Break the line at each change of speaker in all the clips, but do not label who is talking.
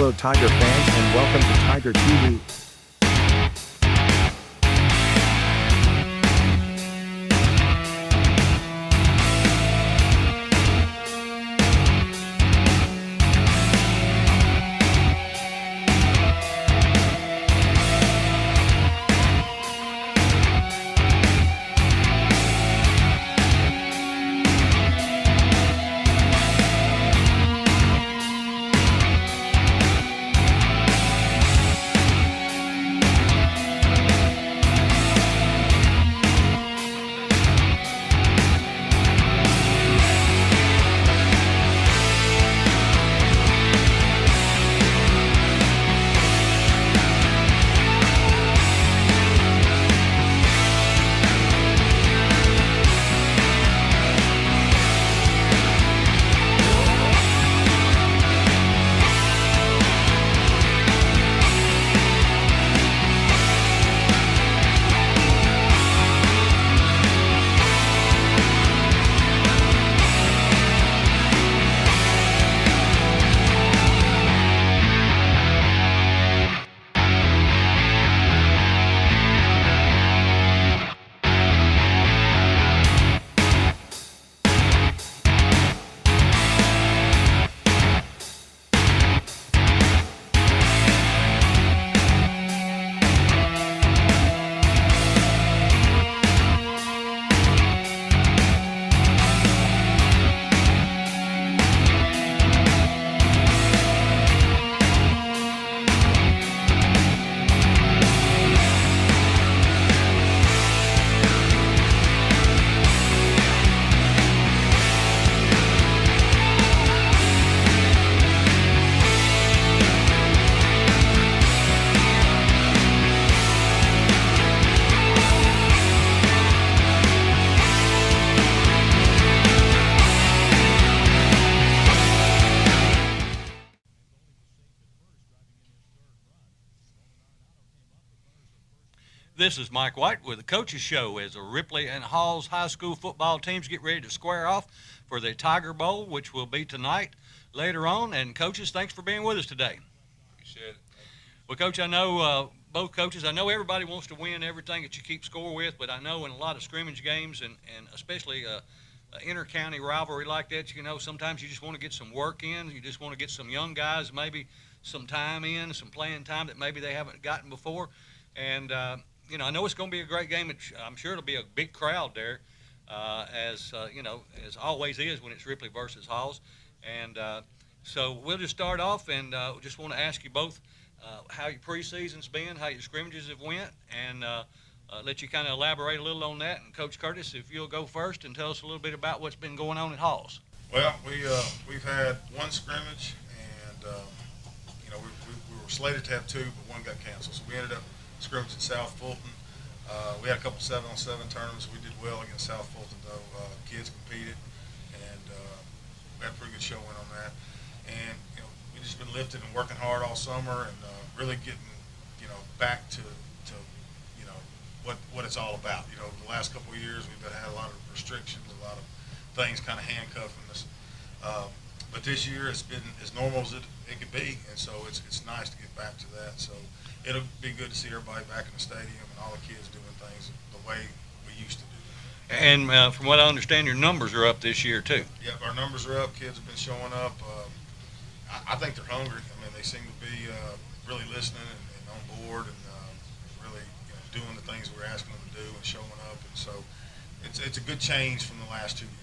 Hello Tiger fans and welcome to Tiger TV.
This is Mike White with the Coaches Show as the Ripley and Halls High School football teams get ready to square off for the Tiger Bowl, which will be tonight later on. And coaches, thanks for being with us today.
Appreciate it.
Well, Coach, I know both coaches, I know everybody wants to win everything that you keep score with, but I know in a lot of scrimmage games and especially inter-county rivalry like that, you know, sometimes you just want to get some work in. You just want to get some young guys maybe some time in, some playing time that maybe they haven't gotten before. And, you know, I know it's going to be a great game. I'm sure it'll be a big crowd there, you know, as always is when it's Ripley versus Halls. And so we'll just start off and just want to ask you both how your preseason's been, how your scrimmages have went, and let you kind of elaborate a little on that. And Coach Curtis, if you'll go first and tell us a little bit about what's been going on at Halls.
Well, we've had one scrimmage, and you know, we were slated to have two, but one got canceled. So we ended up scrimmage at South Fulton. We had a couple 7-on-7 tournaments. We did well against South Fulton, though. Kids competed, and we had a pretty good showing on that. And you know, we just been lifting and working hard all summer, and really getting, you know, back to you know what it's all about. You know, the last couple of years we've had a lot of restrictions, a lot of things kind of handcuffing us. But this year it's been as normal as it could be, and so it's nice to get back to that. So it'll be good to see everybody back in the stadium and all the kids doing things the way we used to do.
And from what I understand, your numbers are up this year too.
Yep, our numbers are up. Kids have been showing up. I think they're hungry. I mean, they seem to be really listening and on board, and really, you know, doing the things we're asking them to do and showing up. And so it's a good change from the last 2 years.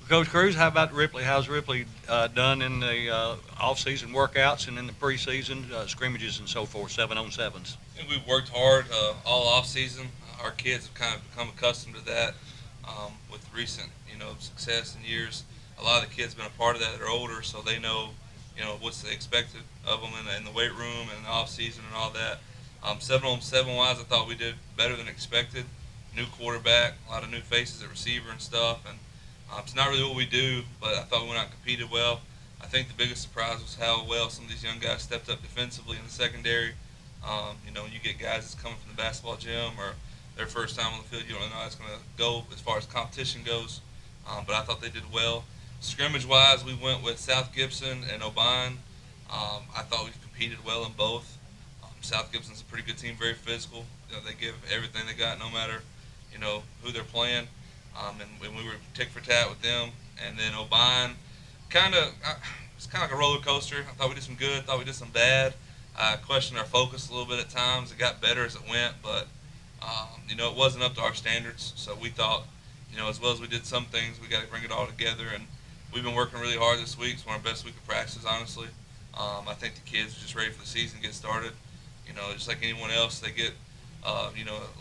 Coach Cruz, how about Ripley? How's Ripley done in the off-season workouts and in the preseason scrimmages and so forth, 7-on-7s?
And we've worked hard all off season. Our kids have kind of become accustomed to that with recent, you know, success in years. A lot of the kids have been a part of that. They're older, so they know, you know, what's expected of them in the weight room and the off season and all that. 7-on-7 wise, I thought we did better than expected. New quarterback, a lot of new faces at receiver and stuff, and it's not really what we do, but I thought we went out and competed well. I think the biggest surprise was how well some of these young guys stepped up defensively in the secondary. You know, when you get guys that's coming from the basketball gym or their first time on the field, you don't know how it's going to go as far as competition goes. But I thought they did well. Scrimmage-wise, we went with South Gibson and O'Bine. I thought we competed well in both. South Gibson's a pretty good team, very physical. They give everything they got, no matter who they're playing. And we were tick for tat with them. And then O'Bien, it's kind of like a roller coaster. I thought we did some good, thought we did some bad. I questioned our focus a little bit at times. It got better as it went, but it wasn't up to our standards. So we thought, as well as we did some things, we got to bring it all together. And we've been working really hard this week. It's one of our best week of practices, honestly. I think the kids are just ready for the season to get started. Just like anyone else, they get a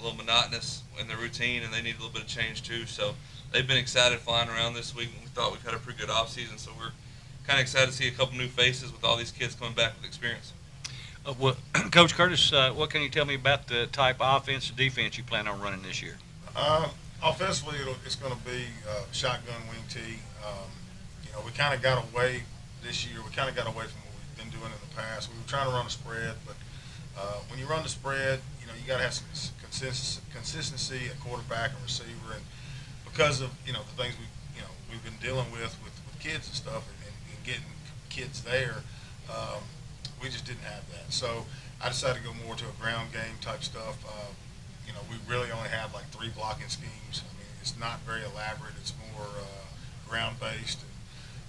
little monotonous in their routine, and they need a little bit of change too. So they've been excited flying around this week, and we thought we've had a pretty good off season. So we're kind of excited to see a couple new faces with all these kids coming back with experience.
Well, Coach Curtis, what can you tell me about the type of offense and defense you plan on running this year?
Offensively, it's going to be shotgun wing tee. We kind of got away this year. We kind of got away from what we've been doing in the past. We were trying to run a spread, but when you run the spread, you got to have some consistency at quarterback and receiver, and because of the things we've been dealing with kids and stuff, and getting kids there, we just didn't have that. So I decided to go more to a ground game type stuff. We really only have like 3 blocking schemes. I mean, it's not very elaborate. It's more ground based.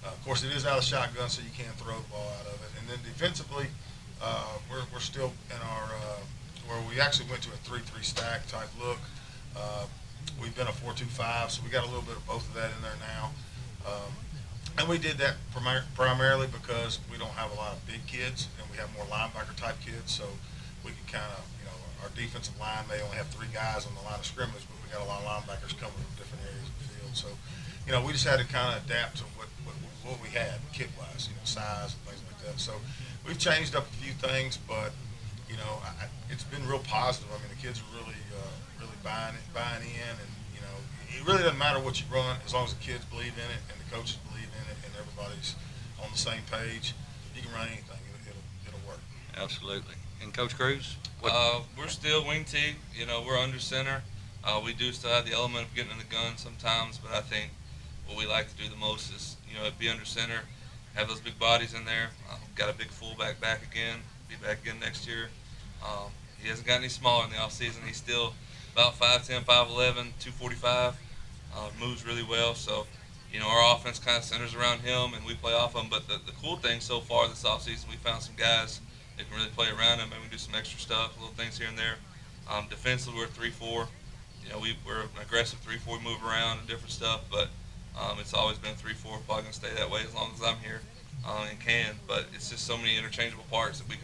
Of course, it is out of shotgun, so you can't throw the ball out of it. And then defensively, we're still in our where we actually went to a 3-3 stack type look. We've been a 4-2-5, so we got a little bit of both of that in there now. And we did that primarily because we don't have a lot of big kids, and we have more linebacker type kids, so we can kind of, our defensive line may only have 3 guys on the line of scrimmage, but we got a lot of linebackers coming from different areas of the field. So, we just had to kind of adapt to what we had kid-wise, size and things like that. So we've changed up a few things, but it's been real positive. I mean, the kids are really buying in, and it really doesn't matter what you run as long as the kids believe in it and the coaches believe in it and everybody's on the same page. You can run anything; it'll work.
Absolutely. And Coach Cruz,
we're still wing tee. We're under center. We do still have the element of getting in the gun sometimes, but I think what we like to do the most is be under center, have those big bodies in there. Got a big fullback back again. Be back again next year. He hasn't got any smaller in the offseason. He's still about 5'10", 5'11", 245. Moves really well. So, our offense kind of centers around him, and we play off him. But the cool thing so far this offseason, we found some guys that can really play around him, and we do some extra stuff, little things here and there. Defensively, we're 3-4. We're an aggressive 3-4. We move around and different stuff, but it's always been 3-4. Probably going to stay that way as long as I'm here and can. But it's just so many interchangeable parts that we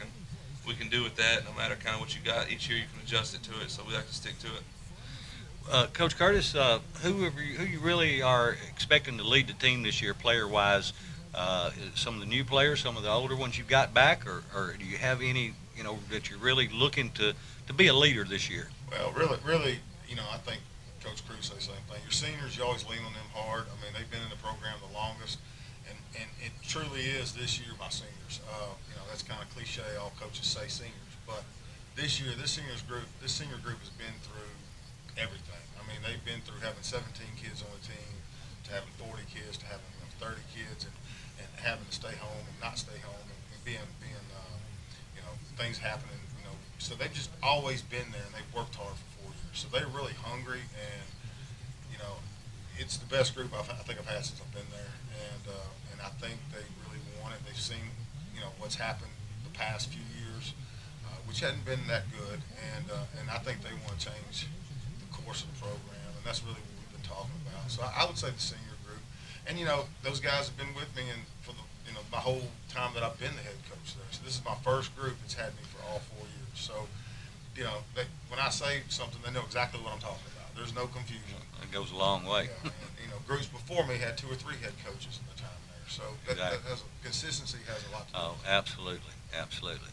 can do with that. No matter kind of what you got, each year you can adjust it to it. So we like to stick to it.
Coach Curtis, who you really are expecting to lead the team this year, player-wise? Some of the new players, some of the older ones you've got back, or do you have any, that you're really looking to be a leader this year?
Well, really, I think Coach Cruz says the same thing. Your seniors, you always lean on them hard. I mean, they've been in the program the longest, and it truly is this year my seniors. That's kind of cliche. All coaches say seniors, but this year, this senior group has been through everything. I mean, they've been through having 17 kids on the team, to having 40 kids, to having 30 kids, and having to stay home and not stay home, and being things happening. So they've just always been there, and they've worked hard for 4 years. So they're really hungry, and it's the best group I think I've had since I've been there, and I think they really want it. They've seen what's happened the past few years, which hadn't been that good, and I think they want to change the course of the program, and that's really what we've been talking about. So I would say the senior group, and those guys have been with me and for the my whole time that I've been the head coach there. So this is my first group that's had me for all 4 years. So when I say something, they know exactly what I'm talking about. There's no confusion.
It goes a long way.
Yeah, and, groups before me had 2 or 3 head coaches in the time there. So that consistency has a lot to do with it.
Absolutely.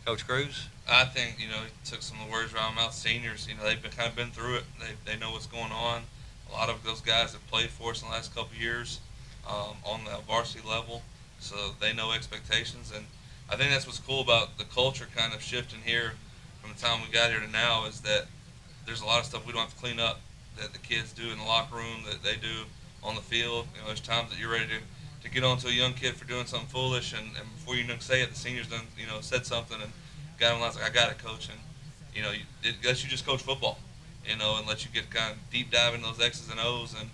Coach Cruz?
I think, he took some of the words around my mouth. Seniors, they've kind of been through it. They know what's going on. A lot of those guys have played for us in the last couple of years on the varsity level, so they know expectations. And I think that's what's cool about the culture kind of shifting here from the time we got here to now, is that there's a lot of stuff we don't have to clean up that the kids do in the locker room, that they do on the field. There's times that you're ready to to get onto a young kid for doing something foolish, and before you say it, the seniors done said something and got him like, I got it, coach, and it lets you just coach football, and let you get kind of deep dive into those X's and O's, and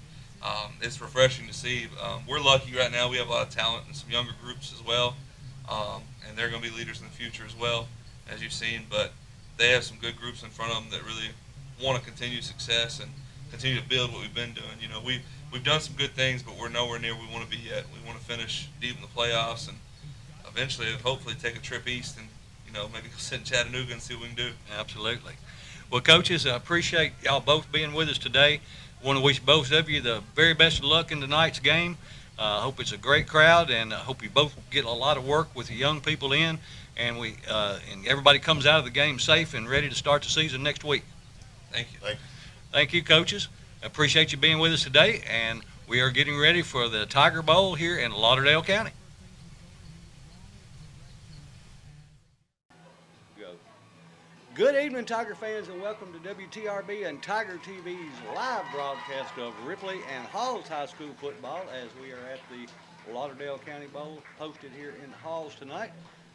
it's refreshing to see. We're lucky right now; we have a lot of talent and some younger groups as well, and they're going to be leaders in the future as well, as you've seen. But they have some good groups in front of them that really want to continue success and continue to build what we've been doing. We've done some good things, but we're nowhere near where we want to be yet. We want to finish deep in the playoffs and eventually, hopefully, take a trip east and maybe sit in Chattanooga and see what we can do.
Absolutely. Well, coaches, I appreciate y'all both being with us today. I want to wish both of you the very best of luck in tonight's game. I hope it's a great crowd, and I hope you both get a lot of work with the young people in, and and everybody comes out of the game safe and ready to start the season next week.
Thank you.
Thank you, coaches. I appreciate you being with us today, and we are getting ready for the Tiger Bowl here in Lauderdale County. Good evening, Tiger fans, and welcome to WTRB and Tiger TV's live broadcast of Ripley and Halls High School football as we are at the Lauderdale County Bowl hosted here in Halls tonight.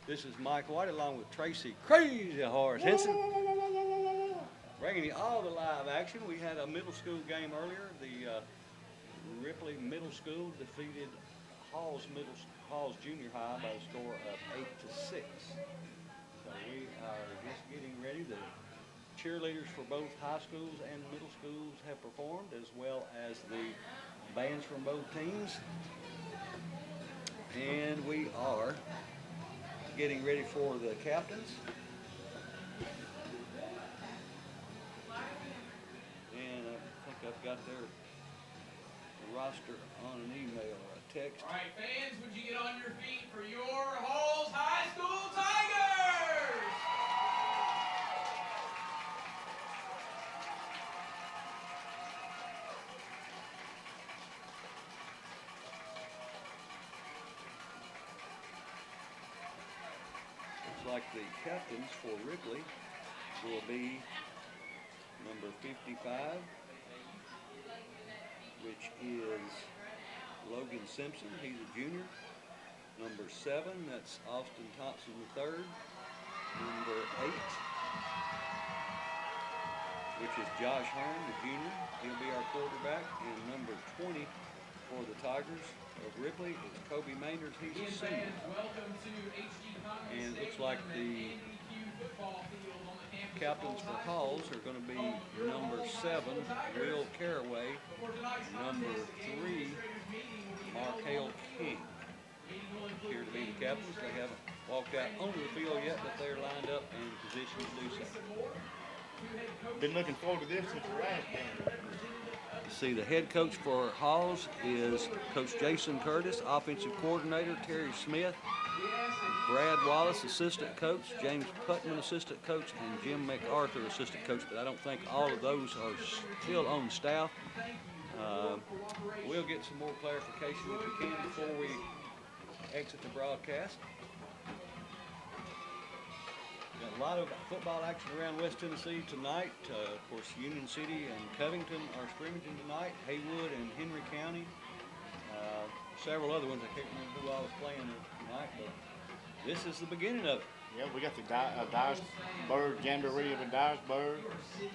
This is Mike White along with Tracy Crazy Horse Henson, bringing you all the live action. We had a middle school game earlier. The Ripley Middle School defeated Halls Junior High by a score of 8-6. So we are just getting ready. The cheerleaders for both high schools and middle schools have performed, as well as the bands from both teams. And we are getting ready for the captains. And I think I've got their roster on an email or a text.
All right, fans, would you get on your feet for your Halls High School Tigers?
Looks like the captains for Ripley will be number 55, which is Logan Simpson. He's a junior. Number 7, that's Austin Thompson III. Number 8, which is Josh Hearn, the junior. He'll be our quarterback. And number 20 for the Tigers of Ripley is Kobe Maynard. He's a senior. And it looks like the captains for Halls are going to be number 7, Will Caraway, number 3, Markel King. Appear to be the captains. They haven't walked out on the field yet, but they're lined up and in position to do so.
Been looking forward to this since the last game.
See, the head coach for Halls is Coach Jason Curtis, offensive coordinator Terry Smith, Brad Wallace, assistant coach, James Putman, assistant coach, and Jim MacArthur, assistant coach, but I don't think all of those are still on staff. We'll get some more clarification if we can before we exit the broadcast. Got a lot of football action around West Tennessee tonight. Of course, Union City and Covington are scrimmaging tonight, Haywood and Henry County. Several other ones, I can't remember who all was playing tonight, but this is the beginning of it.
Yeah, we got the Dyersburg, Jamboree of Dyersburg.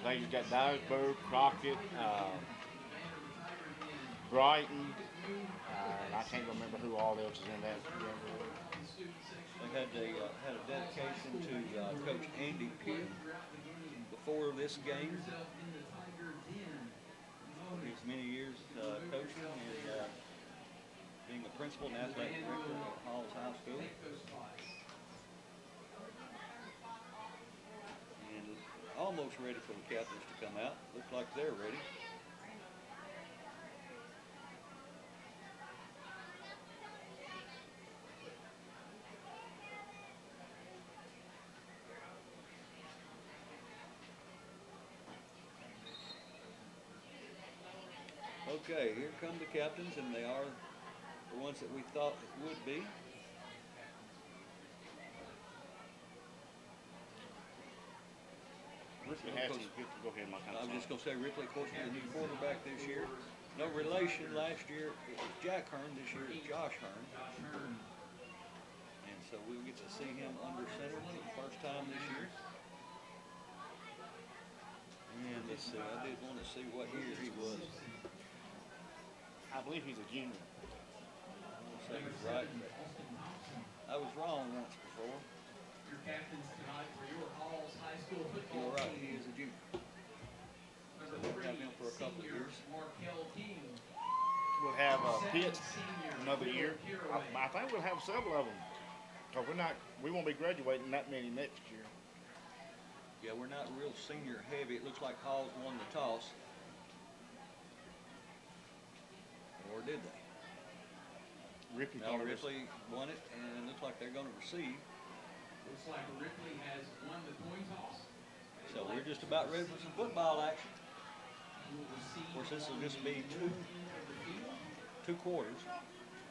I think you got Dyersburg, Crockett, Brighton. I can't remember who all else is in that jamboree.
They had a dedication to Coach Andy Pugh before this game. He's many years coaching and being a principal and athletic director at Halls High School. And almost ready for the captains to come out. Looks like they're ready. Okay, here come the captains, and they are the ones that we thought it would be.
Ripley has some good. Go ahead, Mike.
I was just going to say Ripley, of course, is a new quarterback this year. No relation. Last year it was Jack Hearn. This year it's Josh Hearn. And so we'll get to see him under center for the first time this year. And let's see, I did want to see what year he was.
I believe he's a junior.
I was right. I was wrong once before.
Your captains tonight for your Halls High School football
You're right,
team.
he is a junior.
Number
We'll have
3,
him for a couple of
senior
years.
Markel King.
We'll have Pitts
Senior
another year.
Caraway.
I think we'll have several of them. Cause we won't be graduating that many next year.
Yeah, we're not real senior heavy. It looks like Halls won the toss. Or did they?
Ripley.
No, Ripley won it, and it looks like they're going to receive.
Looks like Ripley has won the coin toss.
So we're just about ready for some football action.
Will receive
Of course, this will just be
the middle of the field.
two quarters.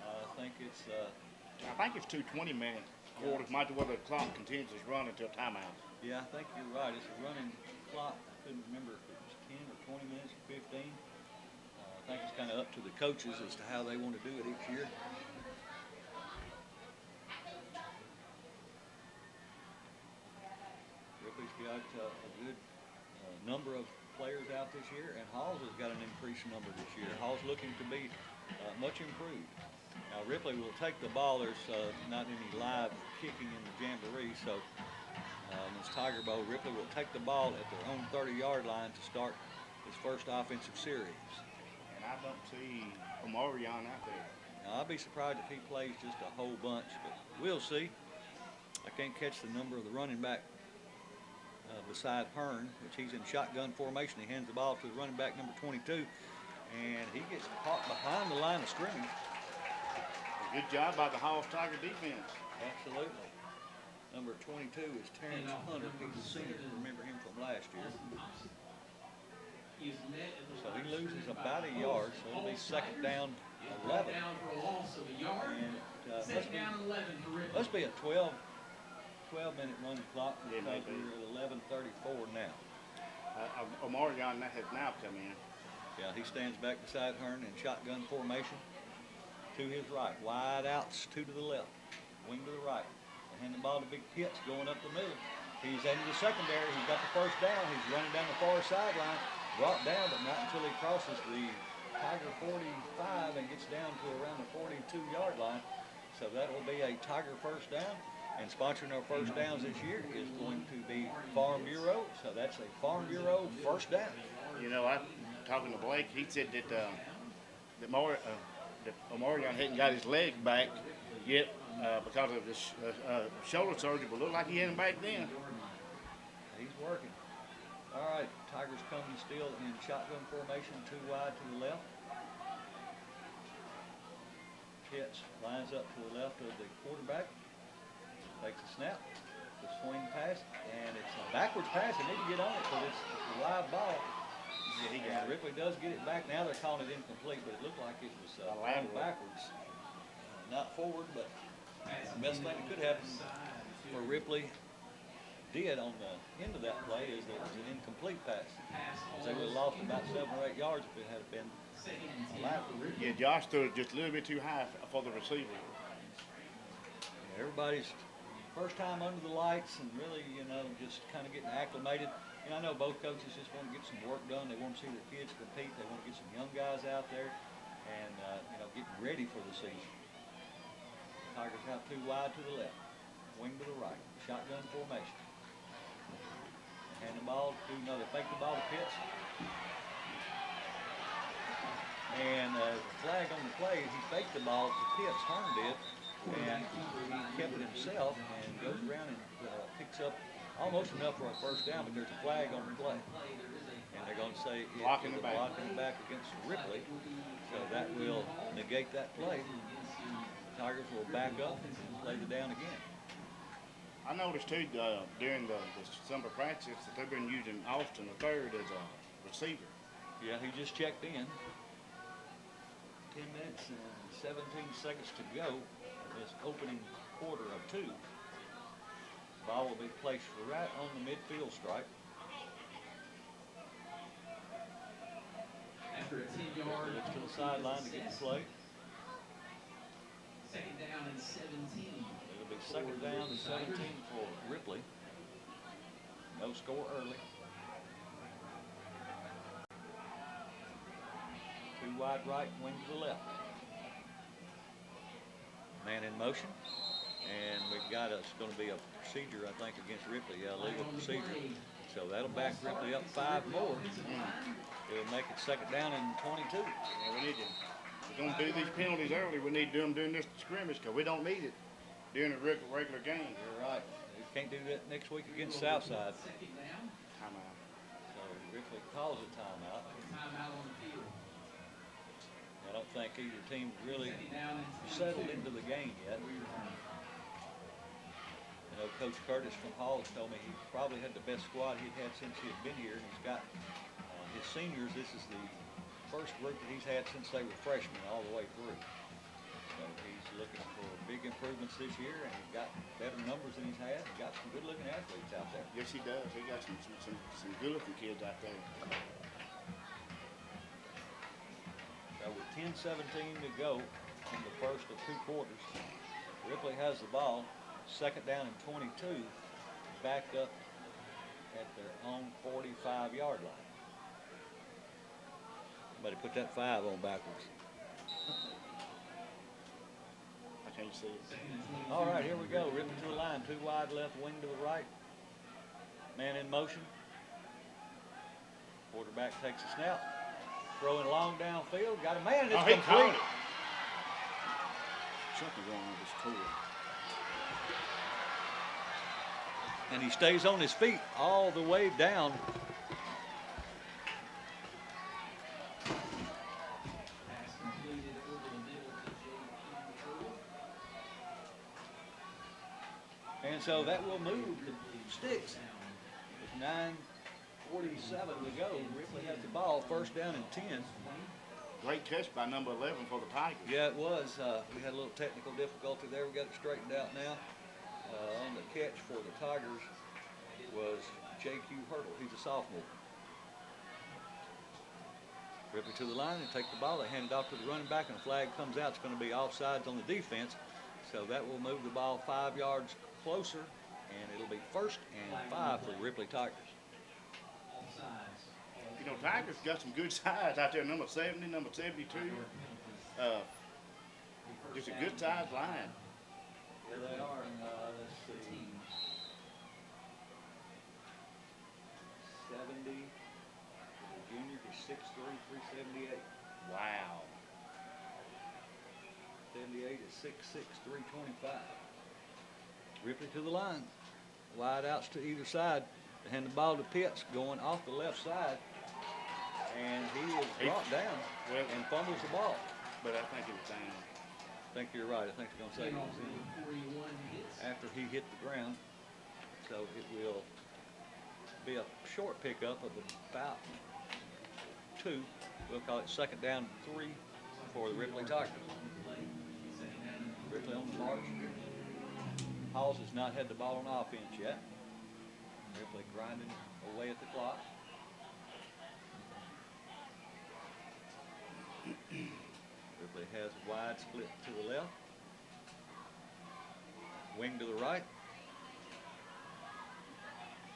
I think it's
I think it's 2 20-minute quarters. Might be whether the clock continues to run until timeout.
yeah, I think you're right. It's a running clock. I couldn't remember if it was 10 or 20 minutes or 15. I think it's kind of up to the coaches as to how they want to do it each year. Ripley's got a good number of players out this year, and Halls has got an increased number this year. Halls looking to be much improved. Now Ripley will take the ball. There's not any live kicking in the jamboree, so this Tiger Bowl, Ripley will take the ball at their own 30-yard line to start his first offensive series.
And I don't see Omarion out there.
Now, I'll be surprised if he plays just a whole bunch, but we'll see. I can't catch the number of the running back beside Hearn, which he's in shotgun formation. He hands the ball to the running back number 22, and he gets caught behind the line of scrimmage.
Good job by the Halls Tiger defense.
Absolutely. Number 22 is Terrence Hunter. He's a senior. Remember him from last year. So he loses about a yard, so it'll be second down 11.
Down for a loss of a yard.
And
Second down 11 for Ripley.
must be a 12-minute running clock
Yeah,
because
maybe.
we're at 11:34 now.
Omarion has now come in.
Yeah, he stands back beside Hearn in shotgun formation. To his right, wide outs, 2 to the left, wing to the right. They hand the ball to Big Pitts going up the middle. He's into the secondary. He's got the first down. He's running down the far sideline. Brought down, but not until he crosses the Tiger 45 and gets down to around the 42-yard line. So that will be a Tiger first down. And sponsoring our first downs this year is going to be Farm Bureau. So that's a Farm Bureau first down.
You know, I talking to Blake. He said that Omarion hadn't got his leg back yet because of his shoulder surgery, but looked like he had him back then.
He's working. All right, Tigers coming still in shotgun formation, 2 wide to the left. Pitts lines up to the left of the quarterback. Takes a snap, the swing pass, and it's a backwards pass. They need to get on it because it's a live ball.
Yeah, he got it.
Ripley does get it back. Now they're calling it incomplete, but it looked like it was
lateral.
backwards. Not forward, but the best thing that could happen for Ripley did on the end of that play is that it was an incomplete pass. They would have lost about 7 or 8 yards if it had been a lateral.
Yeah, Josh threw it just a little bit too high for the receiver.
Everybody's first time under the lights and really, just kind of getting acclimated. And I know both coaches just want to get some work done. They want to see their kids compete. They want to get some young guys out there and, getting ready for the season. Tigers out 2 wide to the left, wing to the right, shotgun formation. Hand the ball to another, fake the ball to Pitts. And a flag on the play, he faked the ball to Pitts, Hearn did, and he kept it himself and goes around and picks up almost enough for a first down, but there's a flag on the play. And they're going to say it
Blocking
was
the back.
blocking the back against Ripley, so that will negate that play. The Tigers will back up and play the down again.
I noticed too during the summer practice that they've been using Austin III as a receiver.
Yeah, he just checked in. 10 minutes and 17 seconds to go. This opening quarter of 2. Ball will be placed right on the midfield stripe.
At after a 10-yard.
Looks to the sideline to get the play.
Second down and 17.
It'll be second down and 17 for Ripley. No score early. Two wide right, wing to the left. Man in motion. And we've got it's going to be a procedure, I think, against Ripley. Yeah, legal procedure. So that'll back Ripley up 5 more. It'll make it second down and 22.
Yeah, we need to. We're going to do these penalties early. We need to do them during this scrimmage because we don't need it during a regular game.
You're right. We can't do that next week against Southside.
Timeout.
So Ripley calls a timeout.
Timeout on the field.
I don't think either team really settled into the game yet. You know, Coach Curtis from Halls told me he probably had the best squad he'd had since he had been here, and he's got his seniors. This is the first group that he's had since they were freshmen all the way through. So he's looking for big improvements this year, and he's got better numbers than he's had. He's got some good-looking athletes out there.
Yes, he does. He got some good-looking kids out there.
So with 10:17 to go in the first of 2 quarters, Ripley has the ball. Second down and 22, backed up at their own 45-yard line. Somebody put that 5 on backwards.
I can't see it.
All right, here we go. Ripley to the line, 2 wide left, wing to the right. Man in motion. Quarterback takes a snap. Throwing long downfield. Got a man. It's
He
complete.
caught it. Something wrong with his cord.
And he stays on his feet all the way down.
Pass completed over the middle to J.Q.
And so that will move the sticks. With 9:47 to go, Ripley has the ball, first down and 10.
Great catch by number 11 for the Tigers.
Yeah, it was. We had a little technical difficulty there. We got it straightened out now. On the catch for the Tigers was J.Q. Hurdle. He's a sophomore. Ripley to the line and take the ball. They hand it off to the running back, and the flag comes out. It's going to be offsides on the defense. So that will move the ball 5 yards closer, and it'll be first and 5 for the Ripley Tigers.
You know, Tigers got some good size out there. Number 70, number 72. Just a good size line.
Here they are. Let's see. 70. The junior is 6'3", 378.
Wow.
78 is 6'6", 325. Ripley to the line. Wide outs to either side. They hand the ball to Pitts going off the left side. And he is brought down and fumbles the ball.
But I think it was down.
I think you're right. I think they're going to say it was in after he hit the ground. So it will be a short pickup of about 2. We'll call it second down 3 for the Ripley Tigers. Ripley on the march. Halls has not had the ball on offense yet. Ripley grinding away at the clock. Ripley has a wide split to the left. Wing to the right.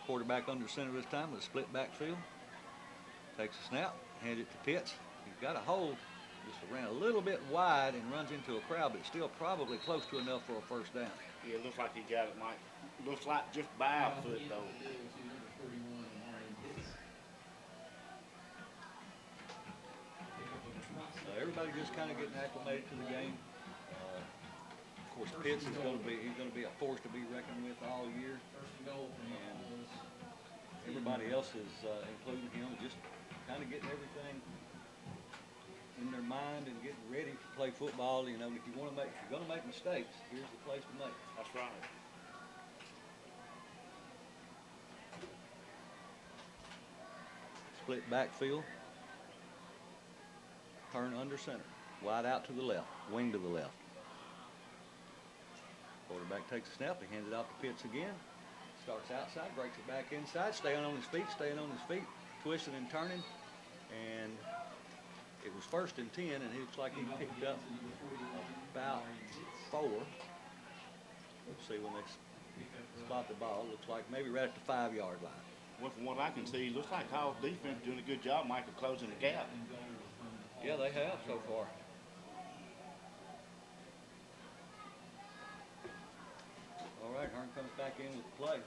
Quarterback under center this time with a split backfield. Takes a snap, hands it to Pitts. He's got a hold. Just ran a little bit wide and runs into a crowd, but still probably close to enough for a first down.
Yeah, it looks like he got it, Mike. Looks like just by a foot, though.
Everybody just kind of getting acclimated to the game. Of course, Pitts is going to be a force to be reckoned with all year, and everybody else is, including him, just kind of getting everything in their mind and getting ready to play football. You know, if you're going to make mistakes, here's the place to make it.
That's right.
Split backfield. Turn under center. Wide out to the left. Wing to the left. Quarterback takes a snap. He hands it off to Pitts again. Starts outside. Breaks it back inside. Staying on his feet. Twisting and turning. And It was 1st and 10, and he looks like he picked up about 4. Let's see when they spot the ball. Looks like maybe right at the 5-yard line.
Well, from what I can see, it looks like Hall's defense doing a good job, Michael, closing the gap.
Yeah, they have so far. All right, Hearn comes back in with the play.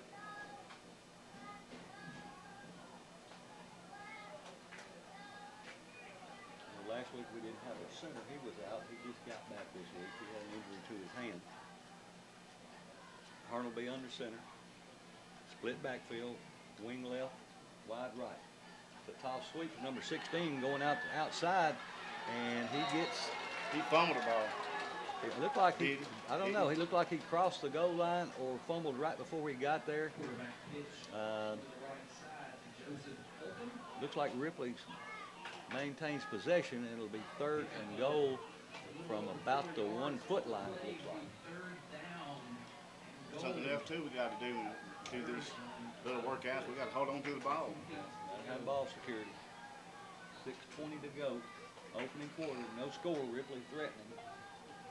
Well, last week we didn't have a center. He was out. He just got back this week. He had an injury to his hand. Hearn will be under center. Split backfield, wing left, wide right. The top sweep, number 16 going out to outside, and he
fumbled the ball.
it looked like I don't know, he looked like he crossed the goal line or fumbled right before he got there. Looks like Ripley maintains possession, and it'll be 3rd and goal from about the 1-foot line, it looks like.
Something else too we got to do this little workout. We got to hold on to the ball.
Have ball security. 6:20 to go. Opening quarter. No score. Ripley threatening.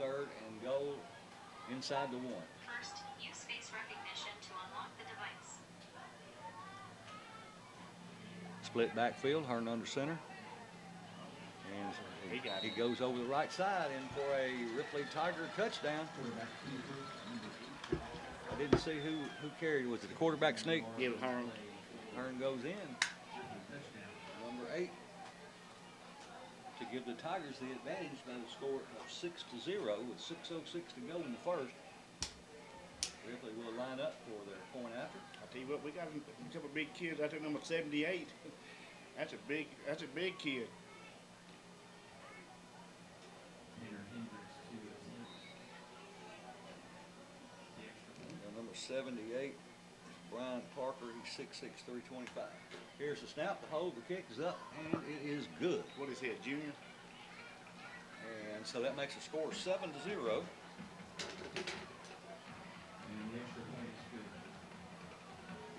3rd and goal inside the 1.
First, use face recognition to unlock the device.
Split backfield. Hearn under center. And he goes over the right side in for a Ripley Tiger touchdown. I didn't see who carried. Was it the quarterback sneak?
Yeah, Hearn.
Hearn goes in. Number 8 to give the Tigers the advantage by the score of 6-0 with 6:06 to go in the first. Ripley will line up for their point after.
I tell you what, we got a couple of big kids. I think number 78. That's a big kid.
Number 78, Brian Parker. He's 6'6", 325. Here's the snap. The hold. The kick is up, and it is good.
What is he, a junior?
And so that makes the score 7-0.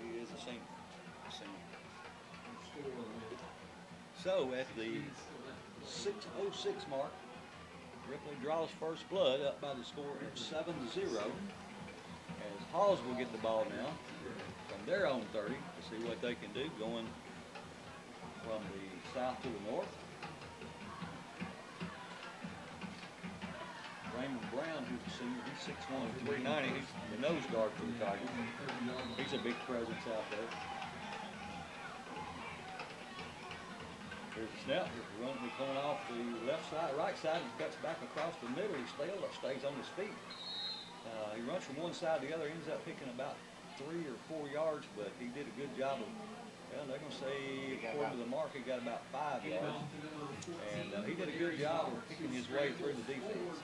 He is a senior. So at the 6:06 mark, Ripley draws first blood up by the score of 7-0. As Halls will get the ball now from their own 30 to see what they can do going from the south to the north. Raymond Brown, who's a senior, he's 6'1", 390. He's the nose guard for the Tigers. He's a big presence out there. Here's the snap. He's coming off the left side, right side, and cuts back across the middle. He stays on his feet. He runs from one side to the other, ends up picking about 3 or 4 yards, but he did a good job of, well, they're going to say, according to the mark, he got about 5 yards. And he did a good job of picking his way through the defense.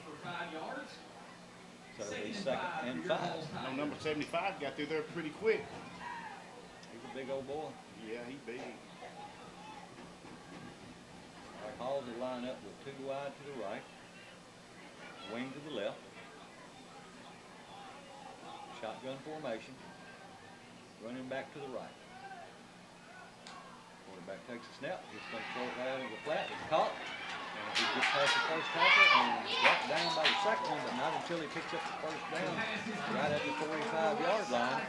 So he's 2nd and 5.
No, number 75 got through there pretty quick.
He's a big old boy.
Yeah, he's big.
All right, Halls will line up with 2 wide to the right, wing to the left. Shotgun formation, running back to the right. Quarterback takes a snap. He's going to throw it right out of the flat. It's caught. And he gets past the first tackle and dropped down by the second one, but not until he picks up the first down right at the 45-yard line.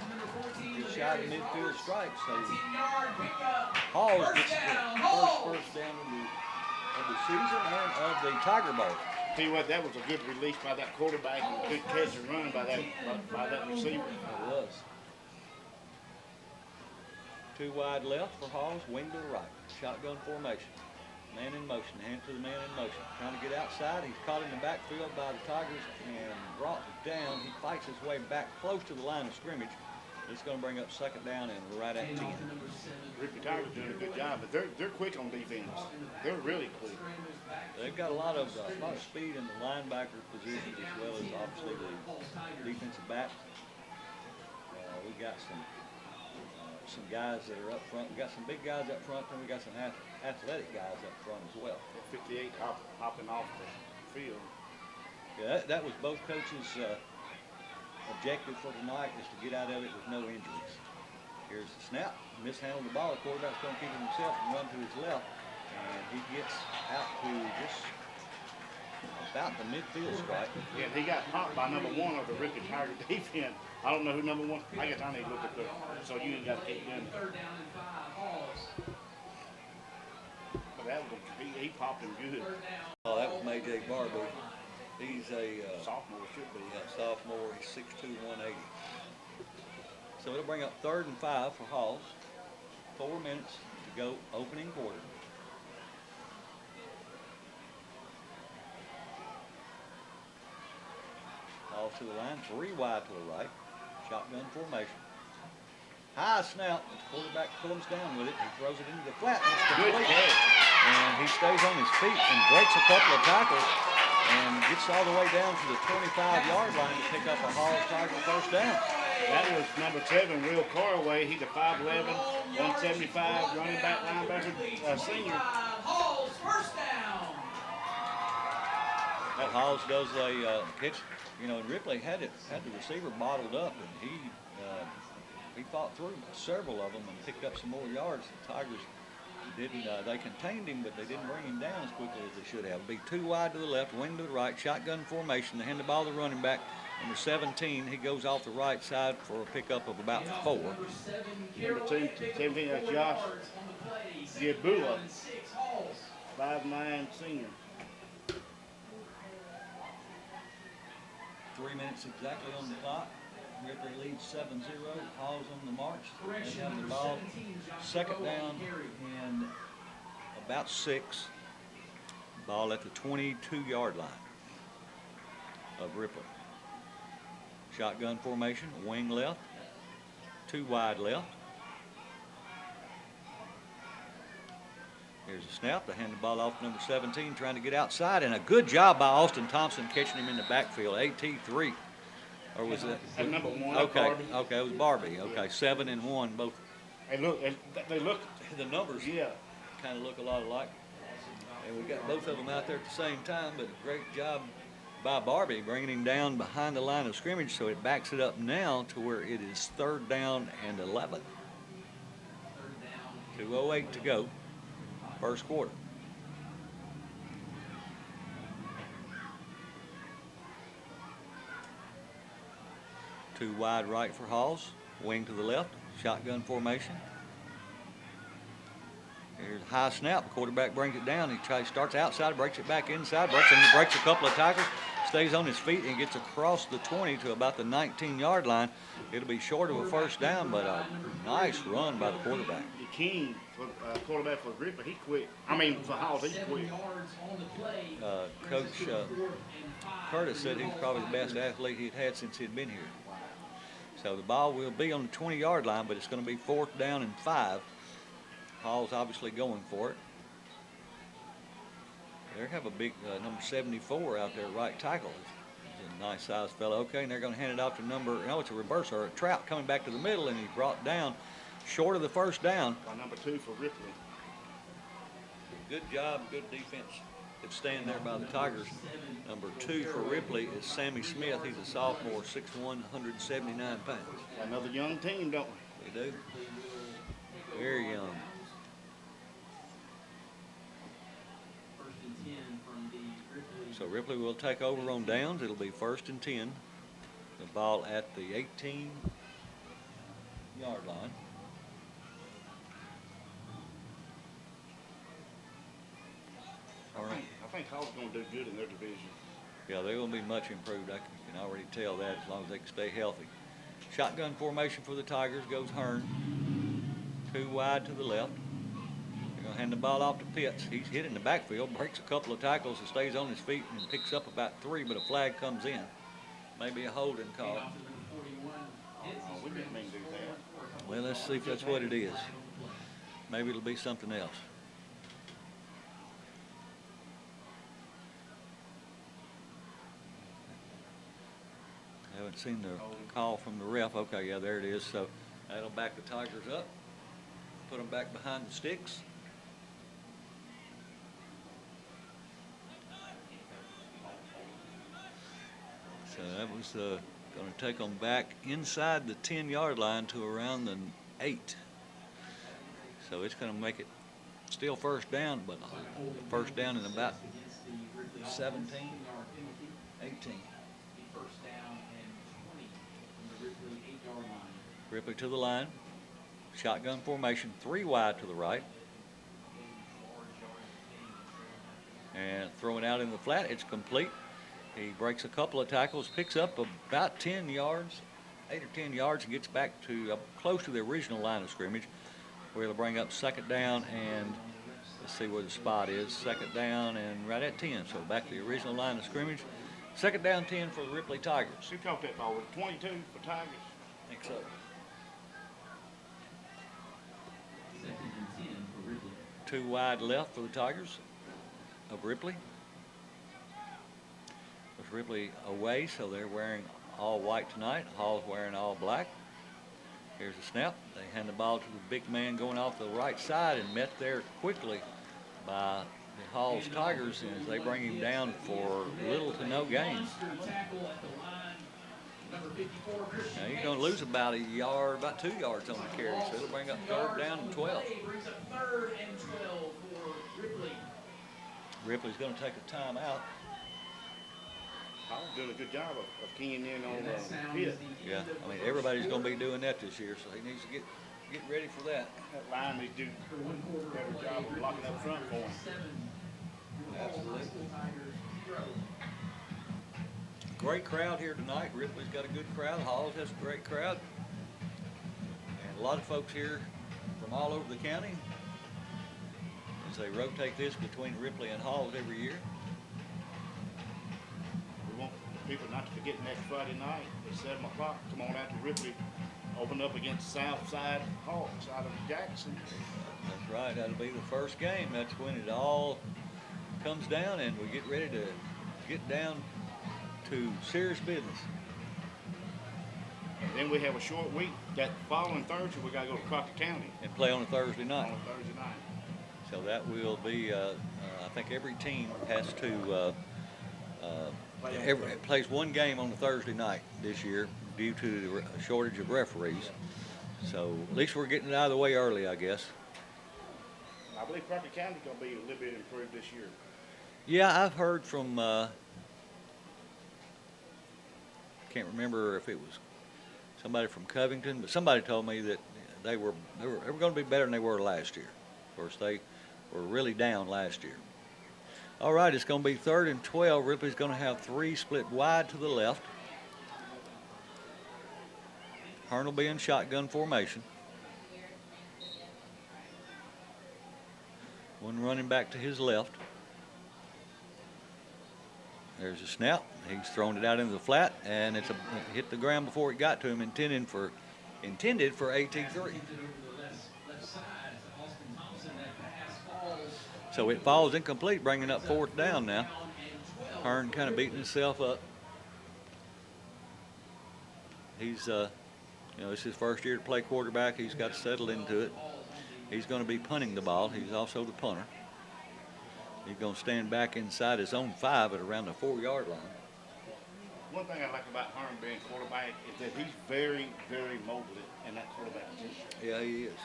He's shot in midfield strike. So Halls gets the first down of the season and of the Tiger Bowl.
Tell you what, that was a good release by that quarterback and a good catch and run by that receiver.
It was. 2 wide left for Halls, wing to the right. Shotgun formation. Man in motion, hand to the man in motion. Trying to get outside. He's caught in the backfield by the Tigers and brought down. He fights his way back close to the line of scrimmage. It's going to bring up 2nd down and right at 10.
Ripley Tigers doing a good job, but they're quick on defense. They're really quick.
They've got a lot of speed in the linebacker position as well as obviously the defensive back. We got some guys that are up front. We got some big guys up front, and we got some athletic guys up front as well.
58 hopping off the field.
Yeah, that was both coaches' objective for tonight, is to get out of it with no injuries. Here's the snap. Mishandled the ball. The quarterback's going to keep it himself and run to his left. and he gets out to just about the midfield stripe.
Yeah, he got popped by number 1 of the Ripley Tiger defense. I don't know who number 1. I guess I need to look at the. So you ain't got to keep doing it.
Third down and 5, Halls.
But that was he popped him good.
Oh, that was Major Barber. He's a
Sophomore should be.
sophomore. He's 6'2", 180. So it'll bring up 3rd and 5 for Halls. 4 minutes to go, opening quarter. Halls to the line, 3 wide to the right. Shotgun formation. High snap. The quarterback comes down with it. He throws it into the flat. And it's complete. And he stays on his feet and breaks a couple of tackles and gets all the way down to the 25-yard line to pick up a Halls Tiger first down.
That was number 7, Will Carway. He's a 5'11", 175 running back linebacker, senior.
Halls, first down.
Halls does a pitch. You know, and Ripley had the receiver bottled up, and he fought through several of them and picked up some more yards. The Tigers didn't. They contained him, but they didn't bring him down as quickly as they should have. Be 2 wide to the left, wing to the right, shotgun formation. They hand the ball to the running back. Number 17, he goes off the right side for a pickup of about 4.
Number 2, 17, that's Josh Yabula, 5'9" senior.
3 minutes exactly on the clock. Ripley leads 7-0. Halls on the march. They have the ball. 2nd down and about 6. Ball at the 22-yard line of Ripley. Shotgun formation, wing left, 2 wide left. Here's a snap. They hand the ball off to number 17, trying to get outside, and a good job by Austin Thompson catching him in the backfield. AT3, or was it?
Number 1.
Okay,
Barbie.
okay, it was Barbie. Okay, 7 and 1 both.
They look.
The numbers,
Yeah.
kind of look a lot alike, and we got both of them out there at the same time. But a great job by Barbie bringing him down behind the line of scrimmage, so it backs it up now to where it is 3rd down and 11. 2:08 to go. First quarter. 2 wide right for Halls, wing to the left, shotgun formation. Here's a high snap. The quarterback brings it down. He starts outside, breaks it back inside, breaks a couple of tackles, stays on his feet, and gets across the 20 to about the 19-yard line. It'll be short of a first down, but a nice run by the quarterback.
The King, quarterback for Ripley, he quit. I mean, for Halls, he quit.
Coach Curtis said he's probably the best athlete he'd had since he'd been here. So the ball will be on the 20-yard line, but it's going to be 4th down and 5. Hall's obviously going for it. They have a big number 74 out there, right tackle. He's a nice sized fellow. Okay, and they're going to hand it off to it's a reverse, or a Trout coming back to the middle, and he's brought down short of the first down.
By number 2 for Ripley.
Good job, good defense. It's staying there by the Tigers. Number 2 for Ripley is Sammy Smith. He's a sophomore, 6'1", 179 pounds.
Another young team, don't we?
They do. Very young. So Ripley will take over on downs. It'll be 1st and 10. The ball at the 18-yard line. All right.
I think Hall's going to do good in their division.
Yeah, they're going to be much improved. I can already tell that, as long as they can stay healthy. Shotgun formation for the Tigers goes Hearn. 2 wide to the left. They're going to hand the ball off to Pitts. He's hit in the backfield, breaks a couple of tackles, and stays on his feet and picks up about 3, but a flag comes in. Maybe a holding call.
We didn't mean to do that.
Well, let's see if that's what it is. Maybe it'll be something else. I haven't seen the call from the ref. Okay, yeah, there it is. So that'll back the Tigers up, put them back behind the sticks. So that was going to take them back inside the 10-yard line to around the 8. So it's going to make it Still first down, but first down in about 17, 18. Ripley to the line. Shotgun formation, 3 wide to the right. And throwing out in the flat, it's complete. He breaks a couple of tackles, picks up about 10 yards, 8 or 10 yards, and gets back to close to the original line of scrimmage, where he'll bring up second down and let's see where the spot is. Second down and right at 10. So back to the original line of scrimmage. Second down 10 for the Ripley Tigers.
Who caught that ball? 22 for Tigers?
I think so. 2 wide left for the Tigers of Ripley. With Ripley away, so they're wearing all white tonight. Hall's wearing all black. Here's a snap. They hand the ball to the big man going off the right side and met there quickly by the Hall's Tigers as they bring him down for little to no gain. Now he's going to lose about a yard, about 2 yards on the carry, so it'll bring up third down and 12. Ripley's going to take a timeout.
Hall's doing a good job of keying in on Pitt.
Yeah, I mean, everybody's going to be doing that this year, so he needs to get ready for that.
That line, they do a better job of blocking up front for him.
Absolutely. Great crowd here tonight. Ripley's got a good crowd. Halls has a great crowd. And a lot of folks here from all over the county as they rotate this between Ripley and Halls every year.
We want people not to forget next Friday night at 7 o'clock. Come on out to Ripley. Open up against Southside Hawks out of Jackson.
That's right. That'll be the first game. That's when it all comes down and we get ready to get down to serious business.
And then we have a short week. That following Thursday, we got to go to Crockett County
And play on a Thursday night.
on a Thursday night.
So that will be, I think every team has to, plays one game on a Thursday night this year due to the shortage of referees. So at least we're getting it out of the way early, I guess.
I believe Crockett County's going to be a little bit improved this year.
Yeah, I've heard from, can't remember if it was somebody from Covington, but somebody told me that they were going to be better than they were last year. Of course, they were really down last year. All right, it's going to be 3rd and 12. Ripley's going to have 3 split wide to the left. Hearn will be in shotgun formation. One running back to his left. There's a snap. He's thrown it out into the flat, and it hit the ground before it got to him, intended for AT3. So it falls incomplete, bringing up 4th down now. Hearn kind of beating himself up. He's, it's his first year to play quarterback. He's got settled into it. He's going to be punting the ball. He's also the punter. He's going to stand back inside his own 5 at around the 4-yard line.
One thing I like about Hearn being quarterback is that he's very, very mobile in that quarterback position.
Yeah, he is.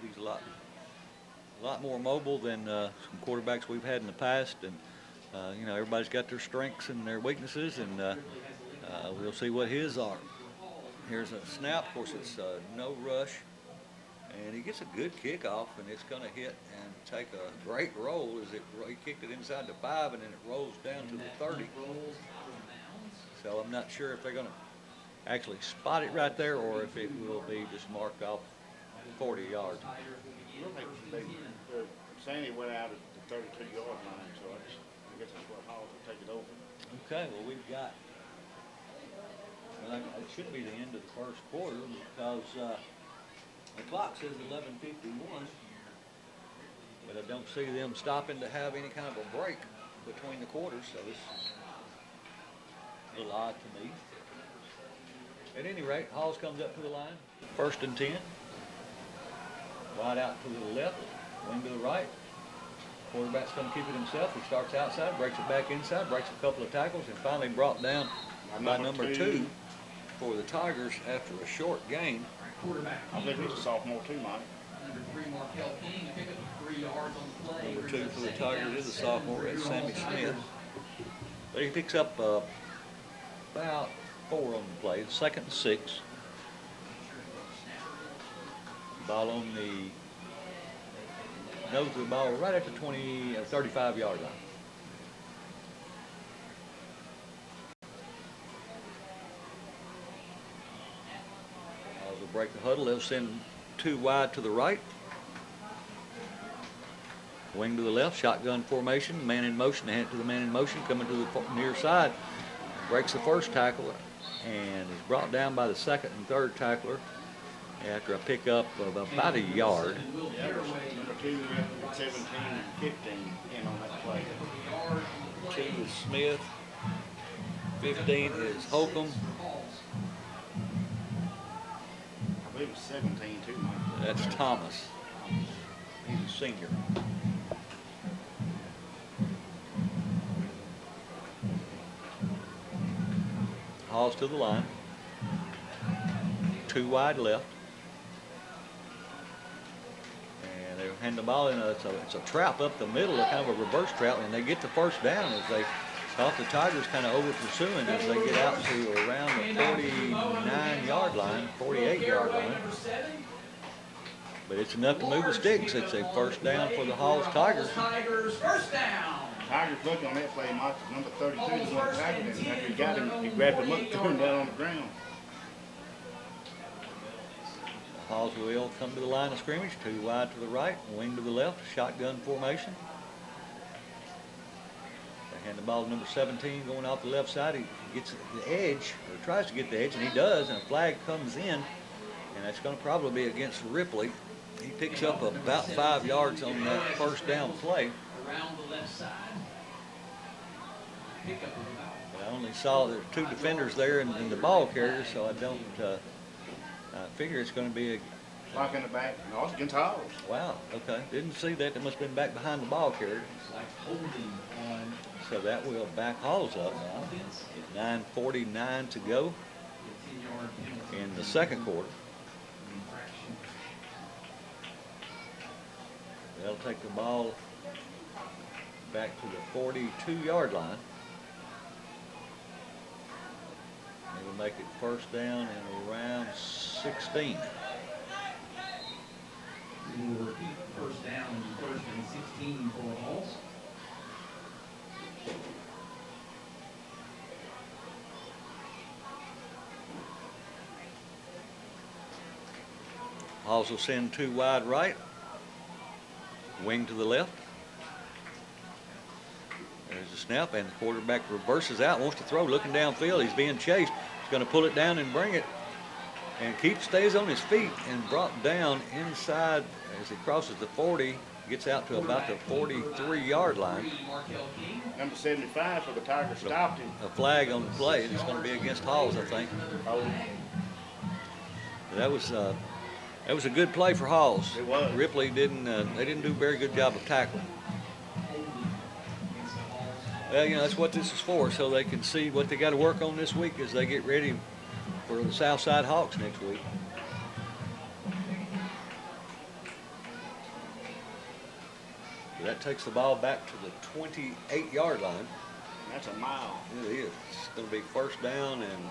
He's a lot more mobile than some quarterbacks we've had in the past. And, everybody's got their strengths and their weaknesses, and we'll see what his are. Here's a snap. Of course, it's no rush. And he gets a good kickoff, and it's going to hit and take a great roll as he kicked it inside the 5, and then it rolls down to the 30. So I'm not sure if they're going to actually spot it right there or if it will be just marked off 40 yards.
They're saying he went out at the 32-yard line, so I guess that's what Hall will take it over.
Okay, well, we've got, it should be the end of the first quarter because the clock says 11:51, but I don't see them stopping to have any kind of a break between the quarters, so this is a little odd to me. At any rate, Halls comes up to the line. 1st and 10. Wide out to the left, wing to the right. Quarterback's going to keep it himself. He starts outside, breaks it back inside, breaks a couple of tackles, and finally brought down by number 2 for the Tigers after a short gain.
I believe he's a sophomore too, Mike.
Number 3, Markel King, a pick up of 3 yards on the play.
Number 2 for the Tigers is a sophomore. That's Sammy Smith. But he picks up about 4 on the play. 2nd and 6. Ball on the nose of the ball right at the 35-yard line. They'll break the huddle. They'll send 2 wide to the right. Wing to the left, shotgun formation, man in motion, hand to the man in motion, coming to the near side. Breaks the first tackler and is brought down by the 2nd and 3rd tackler after a pickup of about a yard.
Yeah, number 2, 17, and 15 in on that play.
2 is Smith, 15 is Holcomb.
I believe it's 17 too, Mike.
That's Thomas. He's a senior. Hall's to the line. 2 wide left. And they hand the ball in. It's a trap up the middle, a kind of a reverse trap, and they get the first down as they off the Tigers kind of over pursuing as they get out to around the 49-yard line, 48-yard line. But it's enough to move the sticks. It's a first down for the Halls Tigers.
First down.
Tigers looking on that play, Mike. Number 32 is one tackled him. After he got him, he grabbed him up, threw him down on the ground.
The Halls will come to the line of scrimmage. 2 wide to the right, wing to the left, shotgun formation. They hand the ball to number 17 going off the left side. He gets the edge, or tries to get the edge, and he does, and a flag comes in, and that's going to probably be against Ripley. He picks up about 5 yards on that first down play.
Around the left side. Pickup of about.
I only saw there's 2 defenders there and the ball carrier, so I don't I figure it's going to be a.
Lock in the back. No, it's against Halls.
Wow, okay. Didn't see that. They must have been back behind the ball carrier.
It's like holding on.
So that will back Halls up now. 9:49 to go in the second quarter. They'll take the ball back to the 42-yard line. They will make it first down and around 16.
We'll repeat first down, first and 16 for Halls.
Halls will send 2 wide right, wing to the left. There's a snap, and the quarterback reverses out, wants to throw, looking downfield. He's being chased. He's going to pull it down and bring it, and stays on his feet and brought down inside as he crosses the 40, gets out to about the 43-yard line.
Number 75 for the Tigers stopped him.
A flag on the play, and it's going to be against Halls, I think. That was a good play for Halls.
It was.
Ripley didn't do a very good job of tackling. Well, you know, that's what this is for, so they can see what they got to work on this week as they get ready for the Southside Hawks next week. So that takes the ball back to the 28-yard line.
That's a mile.
It is. It's going to be first down and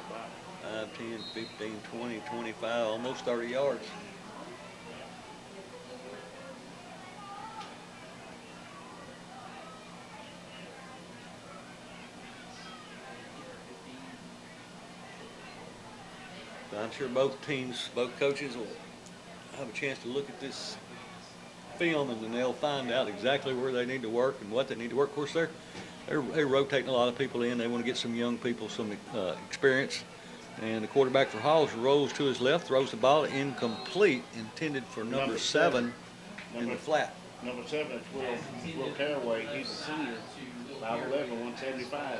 5, 10, 15, 20, 25, almost 30 yards. I'm sure both teams, both coaches will have a chance to look at this film, and then they'll find out exactly where they need to work and what they need to work. Of course, they're rotating a lot of people in. They want to get some young people some experience. And the quarterback for Halls rolls to his left, throws the ball incomplete, intended for number 7 in the flat.
Number 7 is Will Caraway. He's a senior, 5'11", 175.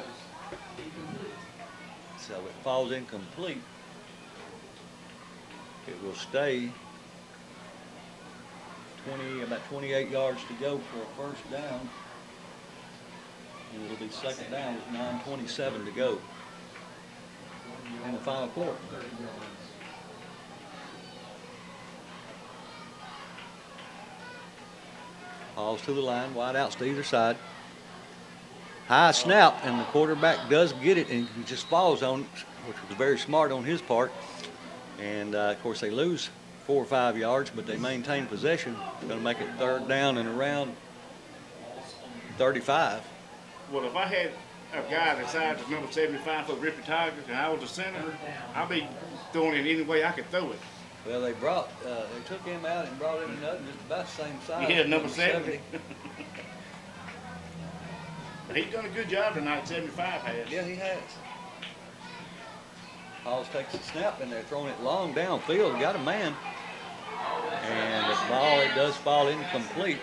So it falls incomplete. It will stay about 28 yards to go for a first down. And it'll be second down with 9:27 to go in the final quarter. Hall's to the line, wide outs to either side. High snap, and the quarterback does get it, and he just falls on it, which was very smart on his part. And, of course, they lose 4 or 5 yards, but they maintain possession. Going to make it 3rd down and around 35.
Well, if I had a guy that size is number 75 for the Ripley Tigers and I was the center, I'd be throwing it any way I could throw it.
Well, they took him out and brought in another just about the same size.
Yeah, number 70. But he's done a good job tonight, 75 has.
Yeah, he has. Halls takes the snap, and they're throwing it long downfield. Got a man. And the ball, it does fall incomplete.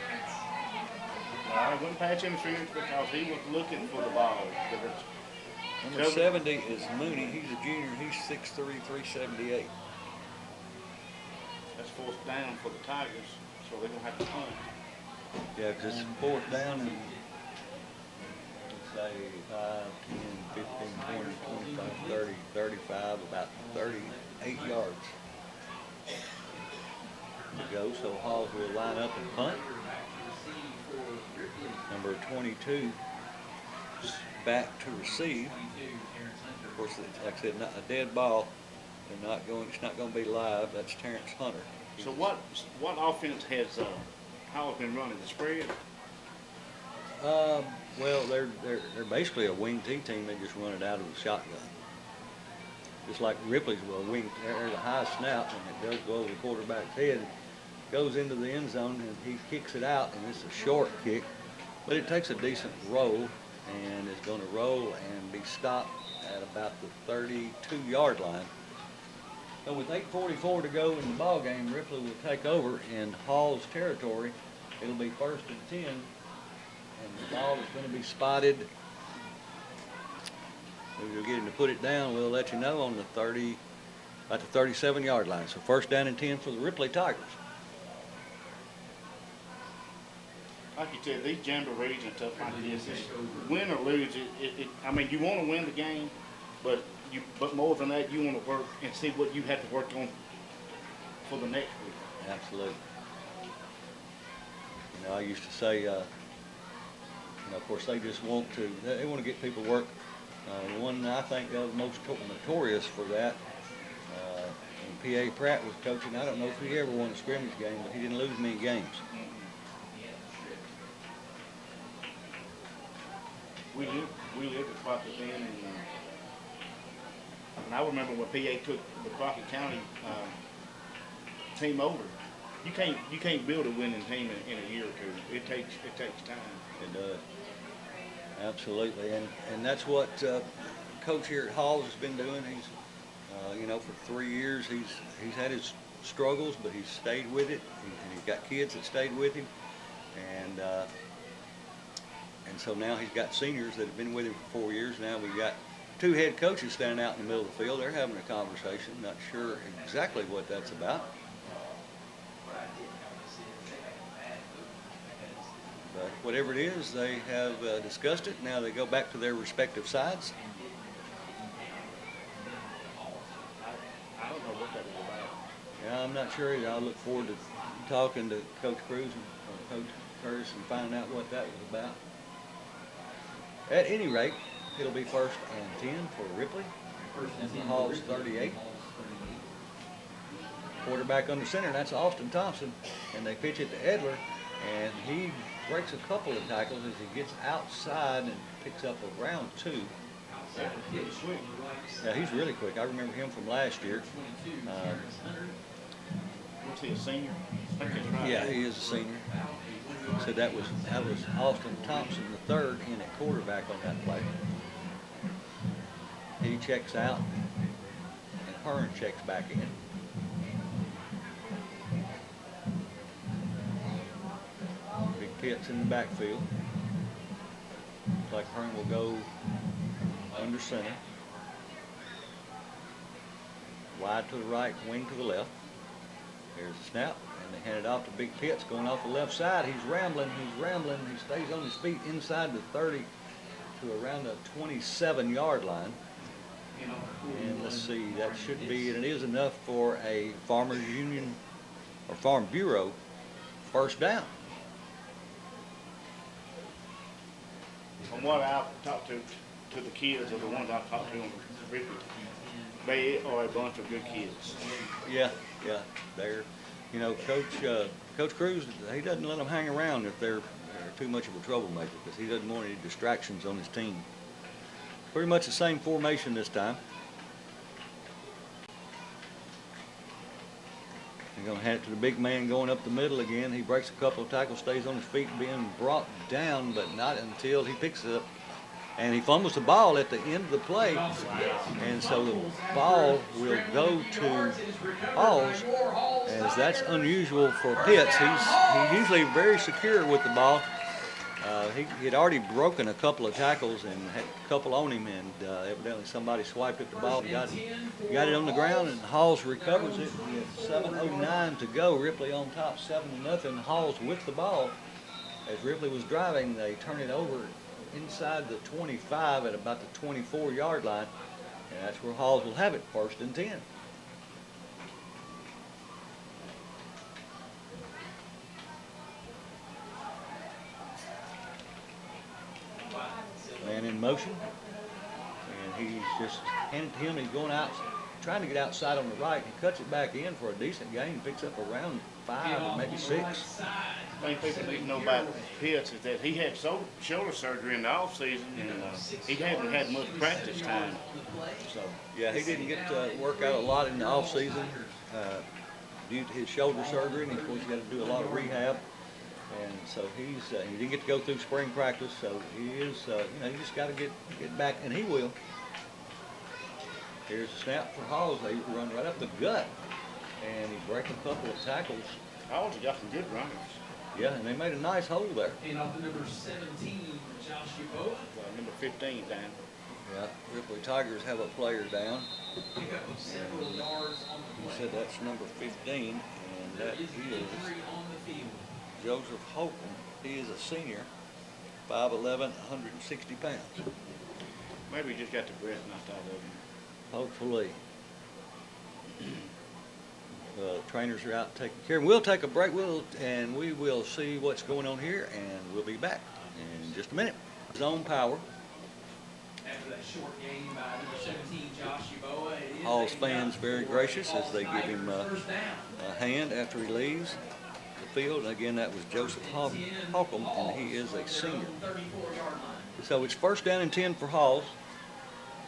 I wouldn't patch interference because he was looking for the ball.
Number 70 is Mooney. He's a junior. He's 6'3", 378.
That's 4th down for the Tigers, so they're going to have to punt.
Yeah, because it's 4th down and let's say 5, 10, 15, 20, 25, 30, 35, about 38 yards to go. So Halls will line up and punt. Number 22 is back to receive. Of course, like I said, not a dead ball. They're not going. It's not going to be live. That's Terrence Hunter.
So what offense has Howell been running? The spread?
Well, they're basically a wing T team. They just run it out of the shotgun. Just like Ripley's a wing. There's a high snap, and it does go over the quarterback's head. Goes into the end zone, and he kicks it out, and it's a short kick. But it takes a decent roll, and it's going to roll and be stopped at about the 32-yard line. So with 8:44 to go in the ball game, Ripley will take over in Hall's territory. It'll be 1st and 10, and the ball is going to be spotted. We'll get him to put it down. We'll let you know on the about the 37-yard line. So 1st down and 10 for the Ripley Tigers.
Like you said, these jamborees and stuff like this, win or lose, I mean, you want to win the game, but more than that, you want to work and see what you have to work on for the next week.
Absolutely. You know, I used to say, you know, of course, they just want to get people work. The one I think that was most notorious for that, when P.A. Pratt was coaching, I don't know if he ever won a scrimmage game, but he didn't lose many games.
We lived at Crockett then, and I remember when PA took the Crockett County team over. You can't build a winning team in a year or two. It takes time.
It does. Absolutely, and that's what Coach here at Halls has been doing. He's, you know, for 3 years he's had his struggles, but he's stayed with it, and he's got kids that stayed with him, and so now he's got seniors that have been with him for 4 years. Now we've got 2 head coaches standing out in the middle of the field. They're having a conversation. Not sure exactly what that's about. But whatever it is, they have discussed it. Now they go back to their respective sides.
I don't know what that is about.
Yeah, I'm not sure either. I look forward to talking to Coach Cruz and Coach Curtis and finding out what that was about. At any rate, it'll be 1st and 10 for Ripley. And the Hall's 38. Quarterback under center, that's Austin Thompson. And they pitch it to Edler, and he breaks a couple of tackles as he gets outside and picks up a round 2. Yeah, he's really quick. I remember him from last year.
Was he a senior? I think that's right.
Yeah, he is a senior. So that was Austin Thompson, the 3rd in at quarterback on that play. He checks out, and Hearn checks back in. Big Pitts in the backfield. Looks like Hearn will go under center. Wide to the right, wing to the left. There's the snap, and they hand it off to Big Pitts going off the left side. He's rambling. He stays on his feet inside the 30 to around the 27-yard line. And let's see, that should be, and it is enough for a Farmers Union or Farm Bureau 1st down.
From what I've talked to the kids, or the ones I've talked to on Ripley, they are a bunch of good kids.
Yeah, they're, you know, Coach Cruz, he doesn't let them hang around if they're too much of a troublemaker, because he doesn't want any distractions on his team. Pretty much the same formation this time. They're going to hand it to the big man going up the middle again. He breaks a couple of tackles, stays on his feet, being brought down, but not until he picks it up. And he fumbles the ball at the end of the play. And so the ball will go to Halls, as that's unusual for Pitts. He's usually very secure with the ball. He had already broken a couple of tackles and had a couple on him, and evidently somebody swiped at the ball and got it on the ground, and Halls recovers it with 7:09 to go. Ripley on top, 7-0. Halls with the ball. As Ripley was driving, they turn it over inside the 25 at about the 24-yard line, and that's where Halls will have it, 1st and 10. Man in motion, and he's just handed to him. He's going out, trying to get outside on the right. He cuts it back in for a decent gain, picks up around 5 or maybe 6.
The thing people need to know about Pitts is that he had shoulder surgery in the off season, and he hadn't had much practice time. So
yeah, he didn't get to work out a lot in the off season due to his shoulder surgery, and of course he got to do a lot of rehab. And so he didn't get to go through spring practice, so he is, you know, you just got to get back, and he will. Here's a snap for Halls. They run right up the gut, and he breaks a couple of tackles.
Halls has got some good runners.
Yeah, and they made a nice hole there.
And off the number 17, Josh Uboa.
Number 15 down.
Yeah, Ripley Tigers have a player down.
Pick up several yards on the play.
He said that's number 15, and that is
on the field.
Joseph Holcomb. He is a senior, 5'11", 160 pounds.
Maybe he just got the breath knocked out of him.
Hopefully. Trainers are out taking care. We'll take a break, and we will see what's going on here, and we'll be back in just a minute. Zone power.
After that short game by number 17, Josh Uboa.
Halls fans very gracious as they give him a hand after he leaves the field. And again, that was Joseph Holcomb, and he is a senior. So it's 1st down and 10 for Halls.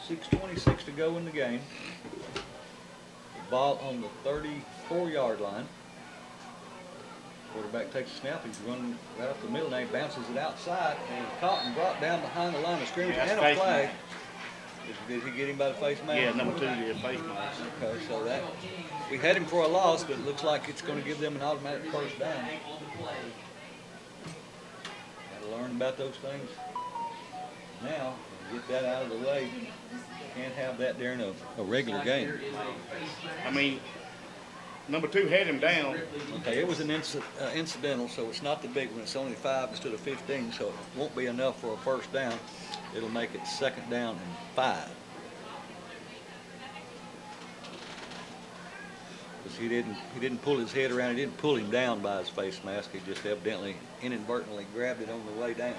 6:26 to go in the game. The ball on the 34-yard line. Quarterback takes a snap. He's running right up the middle. Now he bounces it outside, and caught and brought down behind the line of scrimmage, and a flag. Did he get him by the face mask?
Yeah, number 2 did face mask.
Okay, so that we had him for a loss, but it looks like it's going to give them an automatic 1st down. Got to learn about those things now and get that out of the way. Can't have that during a regular game.
I mean, number 2 had him down.
Okay, it was an incidental, so it's not the big one. It's only 5 instead of 15, so it won't be enough for a 1st down. It'll make it 2nd down and 5. Because he didn't pull his head around. He didn't pull him down by his face mask. He just evidently inadvertently grabbed it on the way down.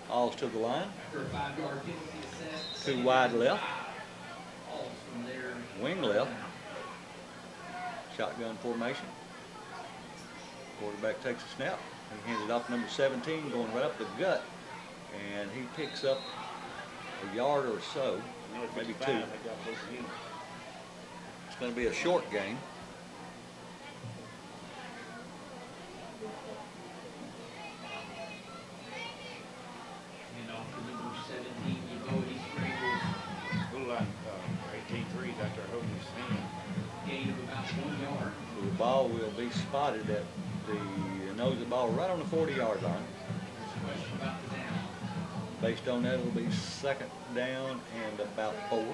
Halls to the line. 2 wide left. Wing left. Shotgun formation. Quarterback takes a snap. He hands it off number 17, going right up the gut. And he picks up a yard or so, maybe 2. It's going to be a short game.
And off the number 17, Uboa, he scrambles.
Look like 18-3's out there holding his hand.
Gain of about 1 yard.
The ball will be spotted at the nose of the ball right on the 40-yard line.
There's a question about the down.
Based on that, it'll be 2nd down and about 4.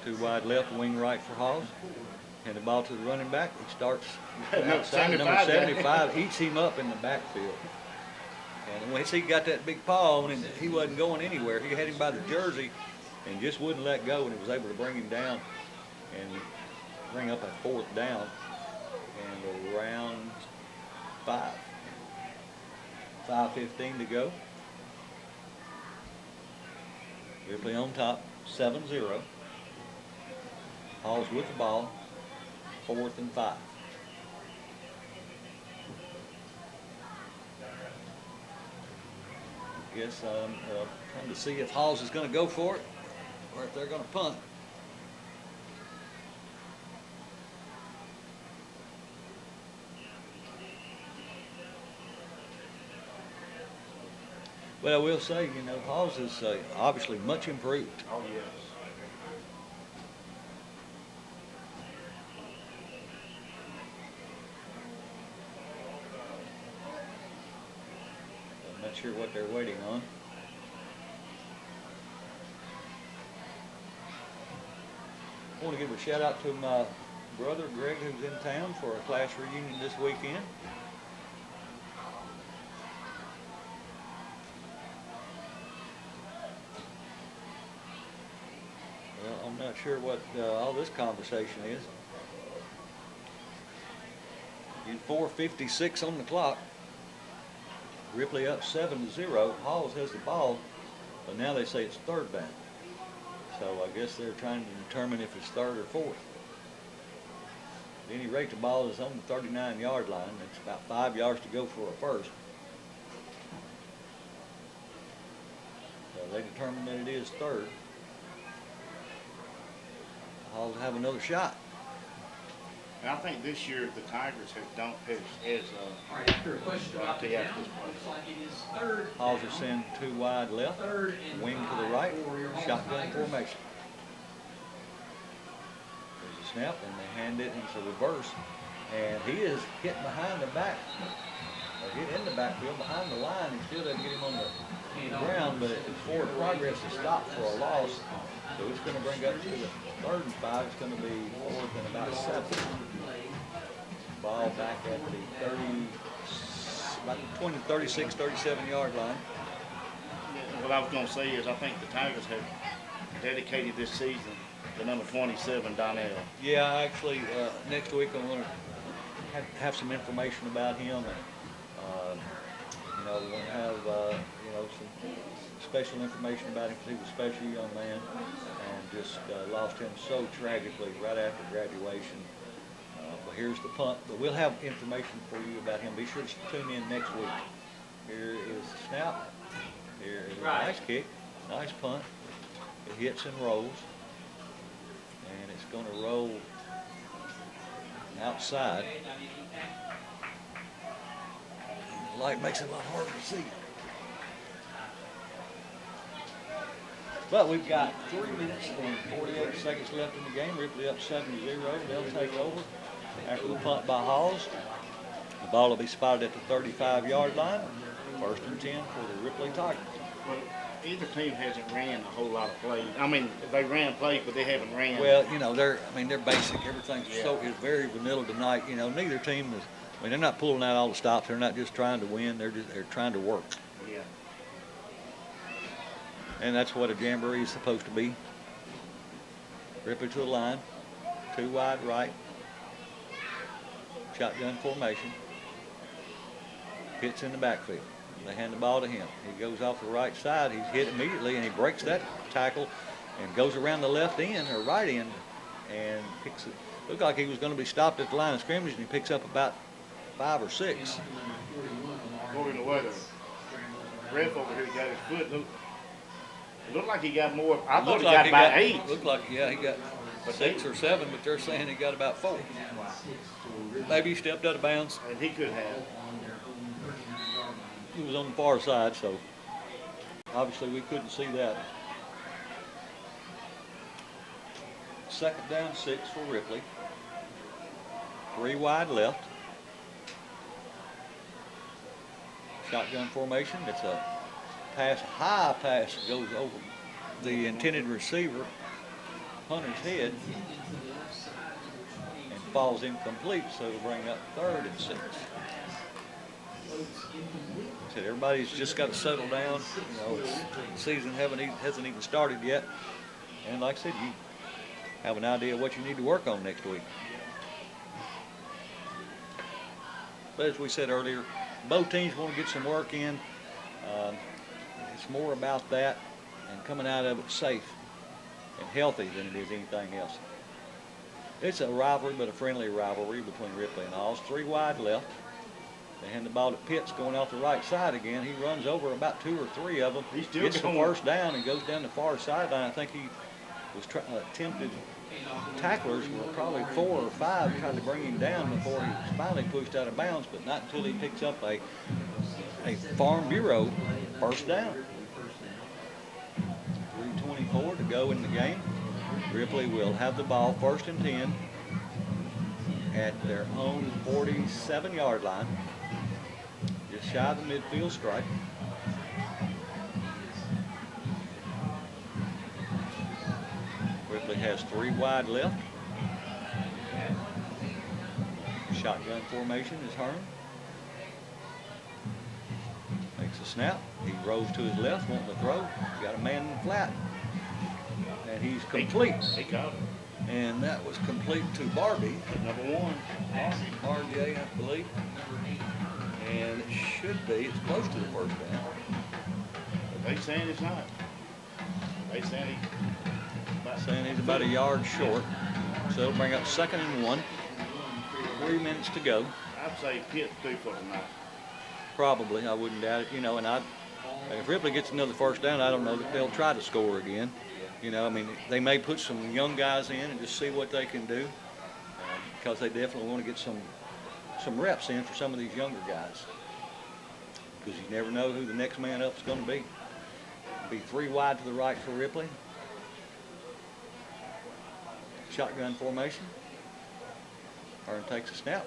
Two wide left, wing right for Halls. And the ball to the running back. He starts outside. Number 75 eats him up in the backfield. And once he got that big paw on him, he wasn't going anywhere. He had him by the jersey and just wouldn't let go, and he was able to bring him down. And bring up a 4th down and around 5:15 to go. Ripley on top, 7-0. Halls with the ball, 4th and 5. Guess I'm trying to see if Halls is going to go for it or if they're going to punt. Well, we'll say, you know, Halls is obviously much improved.
Oh, yes.
I'm not sure what they're waiting on. I want to give a shout out to my brother Greg, who's in town for a class reunion this weekend. Well, I'm not sure what all this conversation is. 4:56 on the clock. Ripley up 7-0. Halls has the ball, but now they say it's 3rd down. So I guess they're trying to determine if it's 3rd or 4th. At any rate, the ball is on the 39-yard line. It's about 5 yards to go for a first. So they determined that it is 3rd. Halls have another shot.
And I think this year the Tigers have done
All right, after a question about the down, looks like it is 3rd.
Halls will send 2 wide left,
3rd and
wing to
5
the right,
for your Halls
shotgun
Tigers.
formation. There's a snap, and they hand it into reverse. And he is hit behind the back, or hit in the backfield behind the line. He still doesn't get him on the ground, but forward progress is stopped for a loss. So it's going to bring up to the 3rd and 5. It's going to be 4th and about 7. Ball back at the 30, about the 20, 36, 37-yard line.
What I was going to say is I think the Tigers have dedicated this season to number 27, Donnell.
Yeah, actually, next week I'm going to have some information about him. You know, we're going to have, you know, some special information about him because he was a special young man and just lost him so tragically right after graduation. But here's the punt. But we'll have information for you about him. Be sure to tune in next week. Here is the snap. Here is a nice kick, nice punt. It hits and rolls. And it's going to roll outside. The light makes it a lot harder to see. But we've got 3 minutes and 48 seconds left in the game. Ripley up 7-0. They'll take over after the punt by Halls. The ball will be spotted at the 35-yard line. 1st and 10 for the Ripley Tigers.
Well, either team hasn't ran a whole lot of plays. I mean, they ran plays, but they haven't ran.
Well, you know, they're basic. Everything's is very vanilla tonight. You know, neither team is. I mean, they're not pulling out all the stops. They're not just trying to win. They're trying to work.
Yeah.
And that's what a jamboree is supposed to be. Ripley to the line, 2 wide right, shotgun formation. Hits in the backfield. They hand the ball to him. He goes off the right side. He's hit immediately, and he breaks that tackle and goes around the left end or right end and picks it. Looked like he was going to be stopped at the line of scrimmage, and he picks up about 5 or 6.
According to weather, ref over here got his foot. It looked like he got more. I thought he got about 8.
Looked like, yeah, he got 6 or 7, but they're saying he got about 4. Maybe he stepped out of bounds.
And he could have.
He was on the far side, so obviously we couldn't see that. 2nd down 6 for Ripley. 3 wide left. Shotgun formation. It's a high pass goes over the intended receiver, Hunter's head, and falls incomplete, so it'll bring up 3rd and 6. Said everybody's just got to settle down. You know, the season hasn't even started yet, and like I said, have an idea of what you need to work on next week. But as we said earlier, both teams want to get some work in. It's more about that and coming out of it safe and healthy than it is anything else. It's a rivalry, but a friendly rivalry between Ripley and Halls. 3 wide left. They hand the ball to Pitts going off the right side again. He runs over about 2 or 3 of them.
He's still
gets the
going.
first down and goes down the far sideline. I think he was attempted. Tacklers were probably 4 or 5 trying to bring him down before he was finally pushed out of bounds, but not until he picks up a Farm Bureau first down. 3:24 to go in the game. Ripley will have the ball 1st and 10 at their own 47-yard line, just shy of the midfield stripe. Ripley has 3 wide left. Shotgun formation is Hearn. Makes a snap. He rolls to his left, wanting to throw. He's got a man in the flat. And he's complete.
He got it.
And that was complete to Barbie.
Number 1.
RJ, I believe. And it should be. It's close to the first down.
But they saying it's not. They saying
He's about a yard short. So it'll bring up 2nd and 1. 3 minutes to go.
I'd say Pitt through for tonight.
Probably, I wouldn't doubt it. You know, and if Ripley gets another first down, I don't know that they'll try to score again. You know, I mean, they may put some young guys in and just see what they can do, because they definitely want to get some reps in for some of these younger guys, because you never know who the next man up is going to be. It'll be 3 wide to the right for Ripley. Shotgun formation. Hearn takes a snap.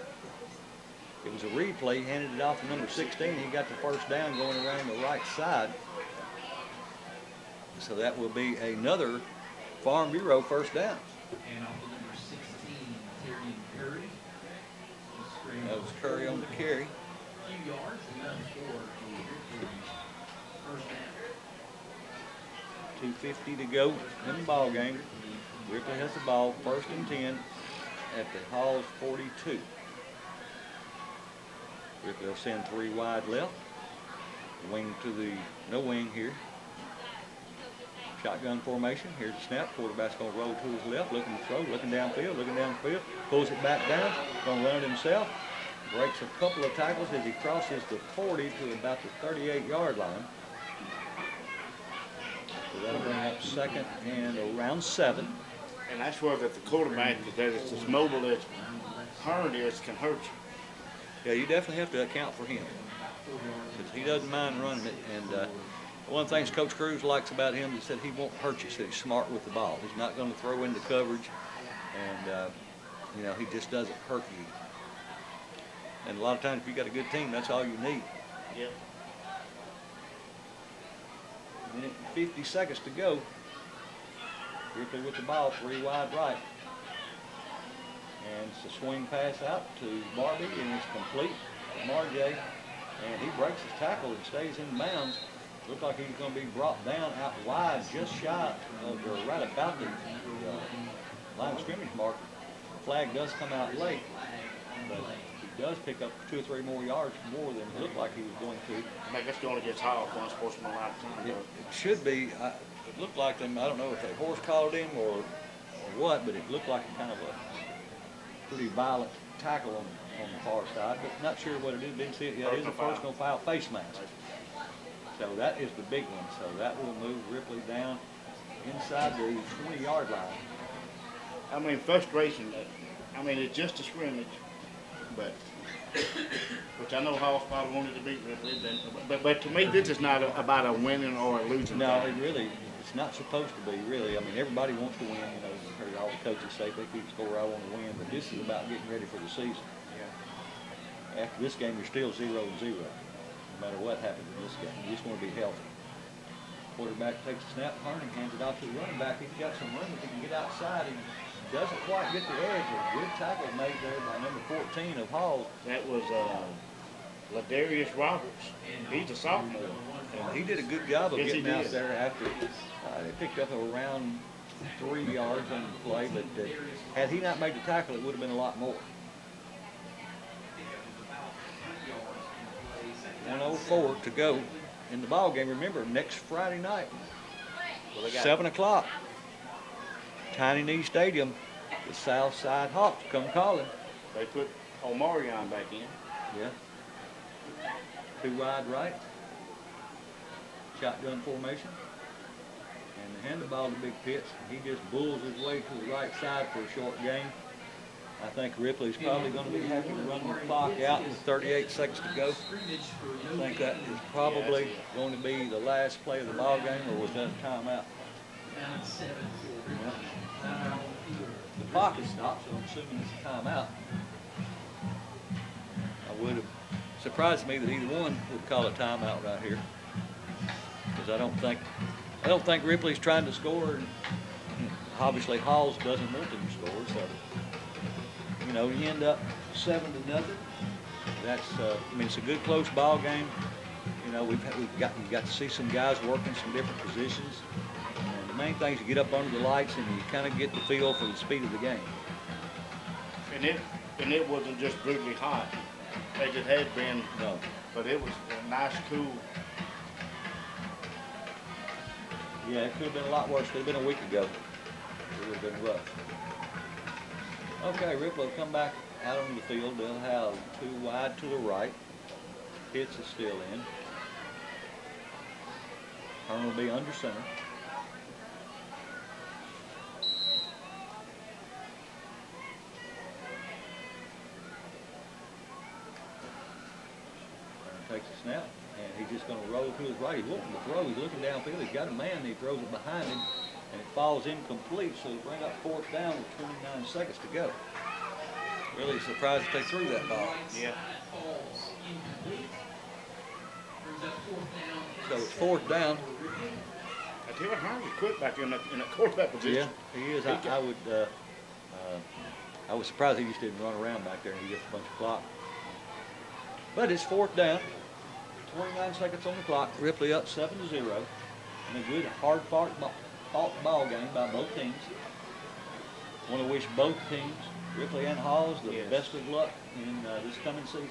It was a read play. He handed it off to number 16. He got the first down going around the right side. So that will be another Farm Bureau first down.
And off to number 16, Terry Curry.
That was Curry on the carry.
A few yards, enough for first down.
2:50 to go in the ball game. Ripley has the ball 1st and 10 at the Halls 42. Ripley will send 3 wide left. Wing to the, no wing here. Shotgun formation. Here's the snap. Quarterback's going to roll to his left, looking to throw, looking downfield, pulls it back down, going to run it himself. Breaks a couple of tackles as he crosses the 40 to about the 38-yard line. So that'll bring up 2nd and around 7.
And that's where that the quarterback that is as mobile as Hearn is can hurt you.
Yeah, you definitely have to account for him, because he doesn't mind running it. And one of the things Coach Cruz likes about him, he said he won't hurt you. He said he's smart with the ball. He's not going to throw into coverage, and you know, he just doesn't hurt you. And a lot of times, if you got a good team, that's all you need.
Yep.
Minute and 50 seconds to go. Ripley with the ball, 3 wide right. And it's a swing pass out to Barbie, and it's complete from RJ. And he breaks his tackle and stays in bounds. Looks like he's going to be brought down out wide, just shy of, or right about the line of scrimmage marker. The flag does come out late, but he does pick up 2 or 3 more yards more than it looked like he was going to.
I think that's going against Hall for unsportsmanlike time.
It should be. It looked like them. I don't know if they horse collared him or what, but it looked like a kind of a pretty violent tackle on the far side. But not sure what it is. Didn't see it yet. It is a personal foul, face mask. So that is the big one. So that will move Ripley down inside the 20-yard line.
I mean, frustration. I mean, it's just a scrimmage, but which I know Hall's probably wanted to beat Ripley. But to me, this is not about a winning or a losing.
No, it really, it's not supposed to be, really. I mean, everybody wants to win. You know, you've heard all the coaches say, if they keep score, I want to win. But this is about getting ready for the season. Yeah. After this game, you're still 0-0. No matter what happens in this game, you just want to be healthy. Quarterback takes a snap, Hearn hands it off to the running back. He's got some room. If he can get outside, he doesn't quite get the edge. A good tackle made there by number 14 of Hall.
That was Ladarius Roberts. He's a sophomore.
And he did a good job of
Yes,
getting out there after they picked up around 3 yards on the play, but had he not made the tackle, it would have been a lot more. 1:04 to go in the ball game. Remember, next Friday night, 7 o'clock, Tiny Knee Stadium, the Southside Hawks come calling.
They put Omarion back in.
Yeah. 2 wide right. Shotgun formation. And they hand the ball to Big Pitts. He just bulls his way to the right side for a short gain. I think Ripley's probably going to be happy to run the clock out with 38 seconds to go. I think that is probably going to be the last play of the ball game, or was that a timeout? Yeah. The clock is stopped, so I'm assuming it's a timeout. I would have surprised me that either one would call a timeout right here, because I don't think Ripley's trying to score, and obviously Halls doesn't want them to score. So you know, you end up 7-0. That's I mean, it's a good close ball game. You know, you got to see some guys working some different positions. And the main thing is you get up under the lights and you kind of get the feel for the speed of the game.
And it wasn't just brutally hot, as it had been.
No.
But it was nice, cool.
Yeah, it could have been a lot worse. It could have been a week ago. It would have been rough. Okay, Ripley will come back out on the field. They'll have 2 wide to the right. Pitts is still in. Hearn will be under center. Takes a snap, and he's just going to roll to his right. He's looking to throw. He's looking downfield. He's got a man, and he throws it behind him, and it falls incomplete. So they bring up 4th down with 29 seconds to go. Really surprised if they threw that ball.
Yeah.
So it's 4th down.
I tell you what, Hearn was quick back in that quarterback position.
Yeah, he is. I was surprised he just didn't run around back there and he gets a bunch of clock. But it's 4th down. 29 seconds on the clock. Ripley up 7-0. And a good, hard-fought ball game by both teams. Want to wish both teams, Ripley and Halls, the best of luck in this coming season.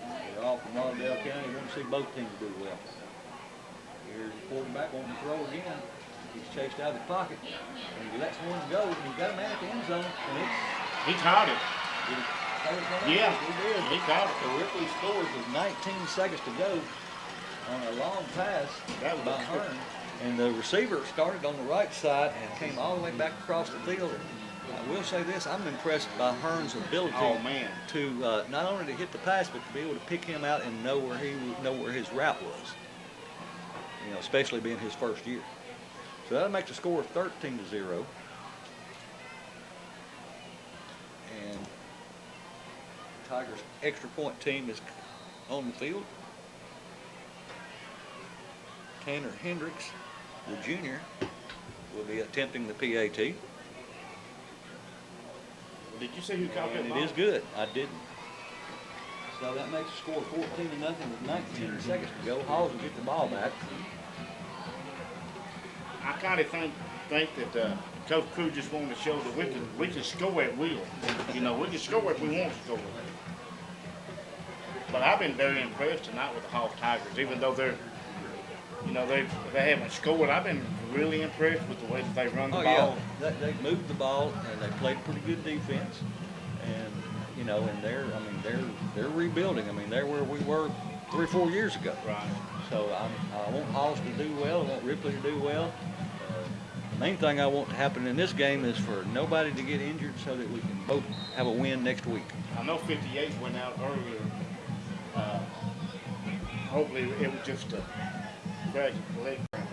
They're all from Lauderdale County. Want to see both teams do well. Here's the quarterback wanting to throw again. He's chased out of the pocket, and he lets one go, and he's got a man at the end zone, and
He caught it.
Yeah,
he did. He caught it.
So Ripley scores with 19 seconds to go on a long pass by Hearn. And the receiver started on the right side and came all the way back across the field. I will say this, I'm impressed by Hearn's ability to not only to hit the pass, but to be able to pick him out and know where his route was. You know, especially being his first year. So that'll make the score 13-0. And Tigers' extra point team is on the field. Tanner Hendricks, the junior, will be attempting the PAT.
Did you see who caught that
And
ball?
it is good. I didn't. So that makes the score 14-0 with 19 seconds to go. Halls will get the ball back.
I kind of think that Coach Crew just wanted to show that we can score at will. You know, we can score if we want to score. But I've been very impressed tonight with the Hawk Tigers, even though they haven't scored. I've been really impressed with the way that they run the ball.
Yeah, they moved the ball and they played pretty good defense, and you know, and they're rebuilding. I mean, they're where we were 3 or 4 years ago.
Right.
So I want Halls to do well. I want Ripley to do well. The main thing I want to happen in this game is for nobody to get injured, so that we can both have a win next week.
I know 58 went out earlier. Hopefully it was just a tragic leg cramp.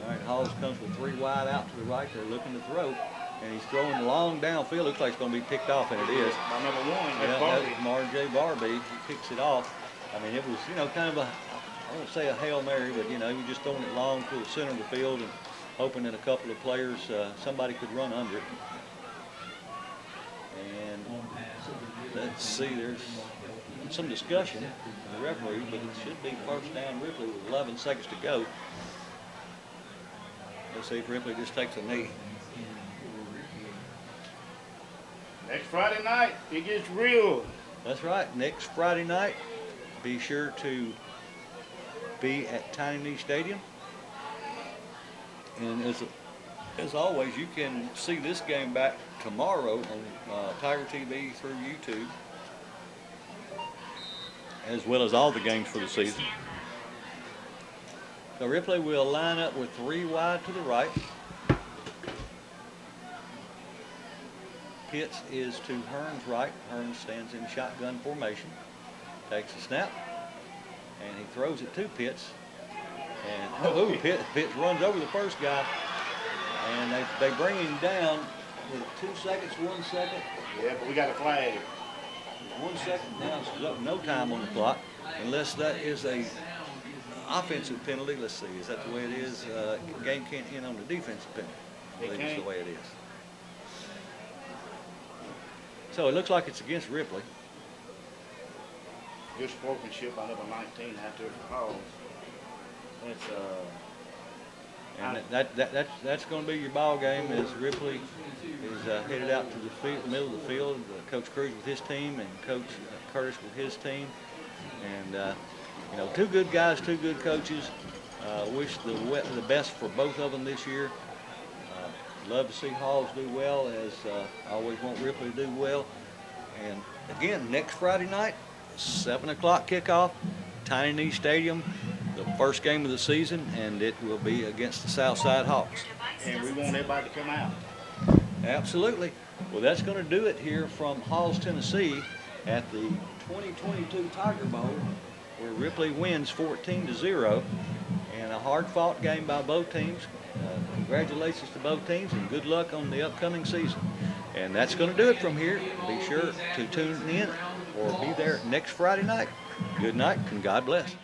All right, Halls comes with 3 wide out to the right. They're looking to throw, and he's throwing long downfield. Looks like it's going to be picked off, and it is.
By number 1,
Yeah, that was Marjay Barbie. He picks it off. I mean, it was, you know, kind of a, I won't say a Hail Mary, but, you know, you're just throwing it long to the center of the field and hoping that a couple of players, somebody could run under it. And let's see, there's some discussion with the referee, but it should be 1st down Ripley with 11 seconds to go. Let's see if Ripley just takes a knee.
Next Friday night, it gets real.
That's right. Next Friday night, be sure to be at Tiny Knee Stadium. And as always, you can see this game back tomorrow on Tiger TV through YouTube, as well as all the games for the season. So Ripley will line up with 3 wide to the right. Pitts is to Hearn's right. Hearn stands in shotgun formation. Takes a snap, and he throws it to Pitts. And Pitts runs over the first guy, and they bring him down with 2 seconds, 1 second.
Yeah, but we got a flag.
1 second down, so no time on the clock, unless that is a offensive penalty. Let's see, is that the way it is? Game can't end on the defensive penalty. I believe it's the way it is. So it looks like it's against Ripley.
Good sportsmanship by number 19 out there for Halls.
That's going to be your ball game as Ripley is headed out to the middle of the field. Coach Cruz with his team and Coach Curtis with his team. And, you know, 2 good guys, 2 good coaches. Wish the best for both of them this year. Love to see Halls do well, as I always want Ripley to do well. And again, next Friday night, 7 o'clock kickoff, Tiny Knee Stadium, the first game of the season, and it will be against the Southside Hawks.
And we want everybody to come out.
Absolutely. Well, that's going to do it here from Halls, Tennessee at the 2022 Tiger Bowl, where Ripley wins 14-0, and a hard-fought game by both teams. Congratulations to both teams, and good luck on the upcoming season. And that's going to do it from here. Be sure to tune in or be there next Friday night. Good night, and God bless.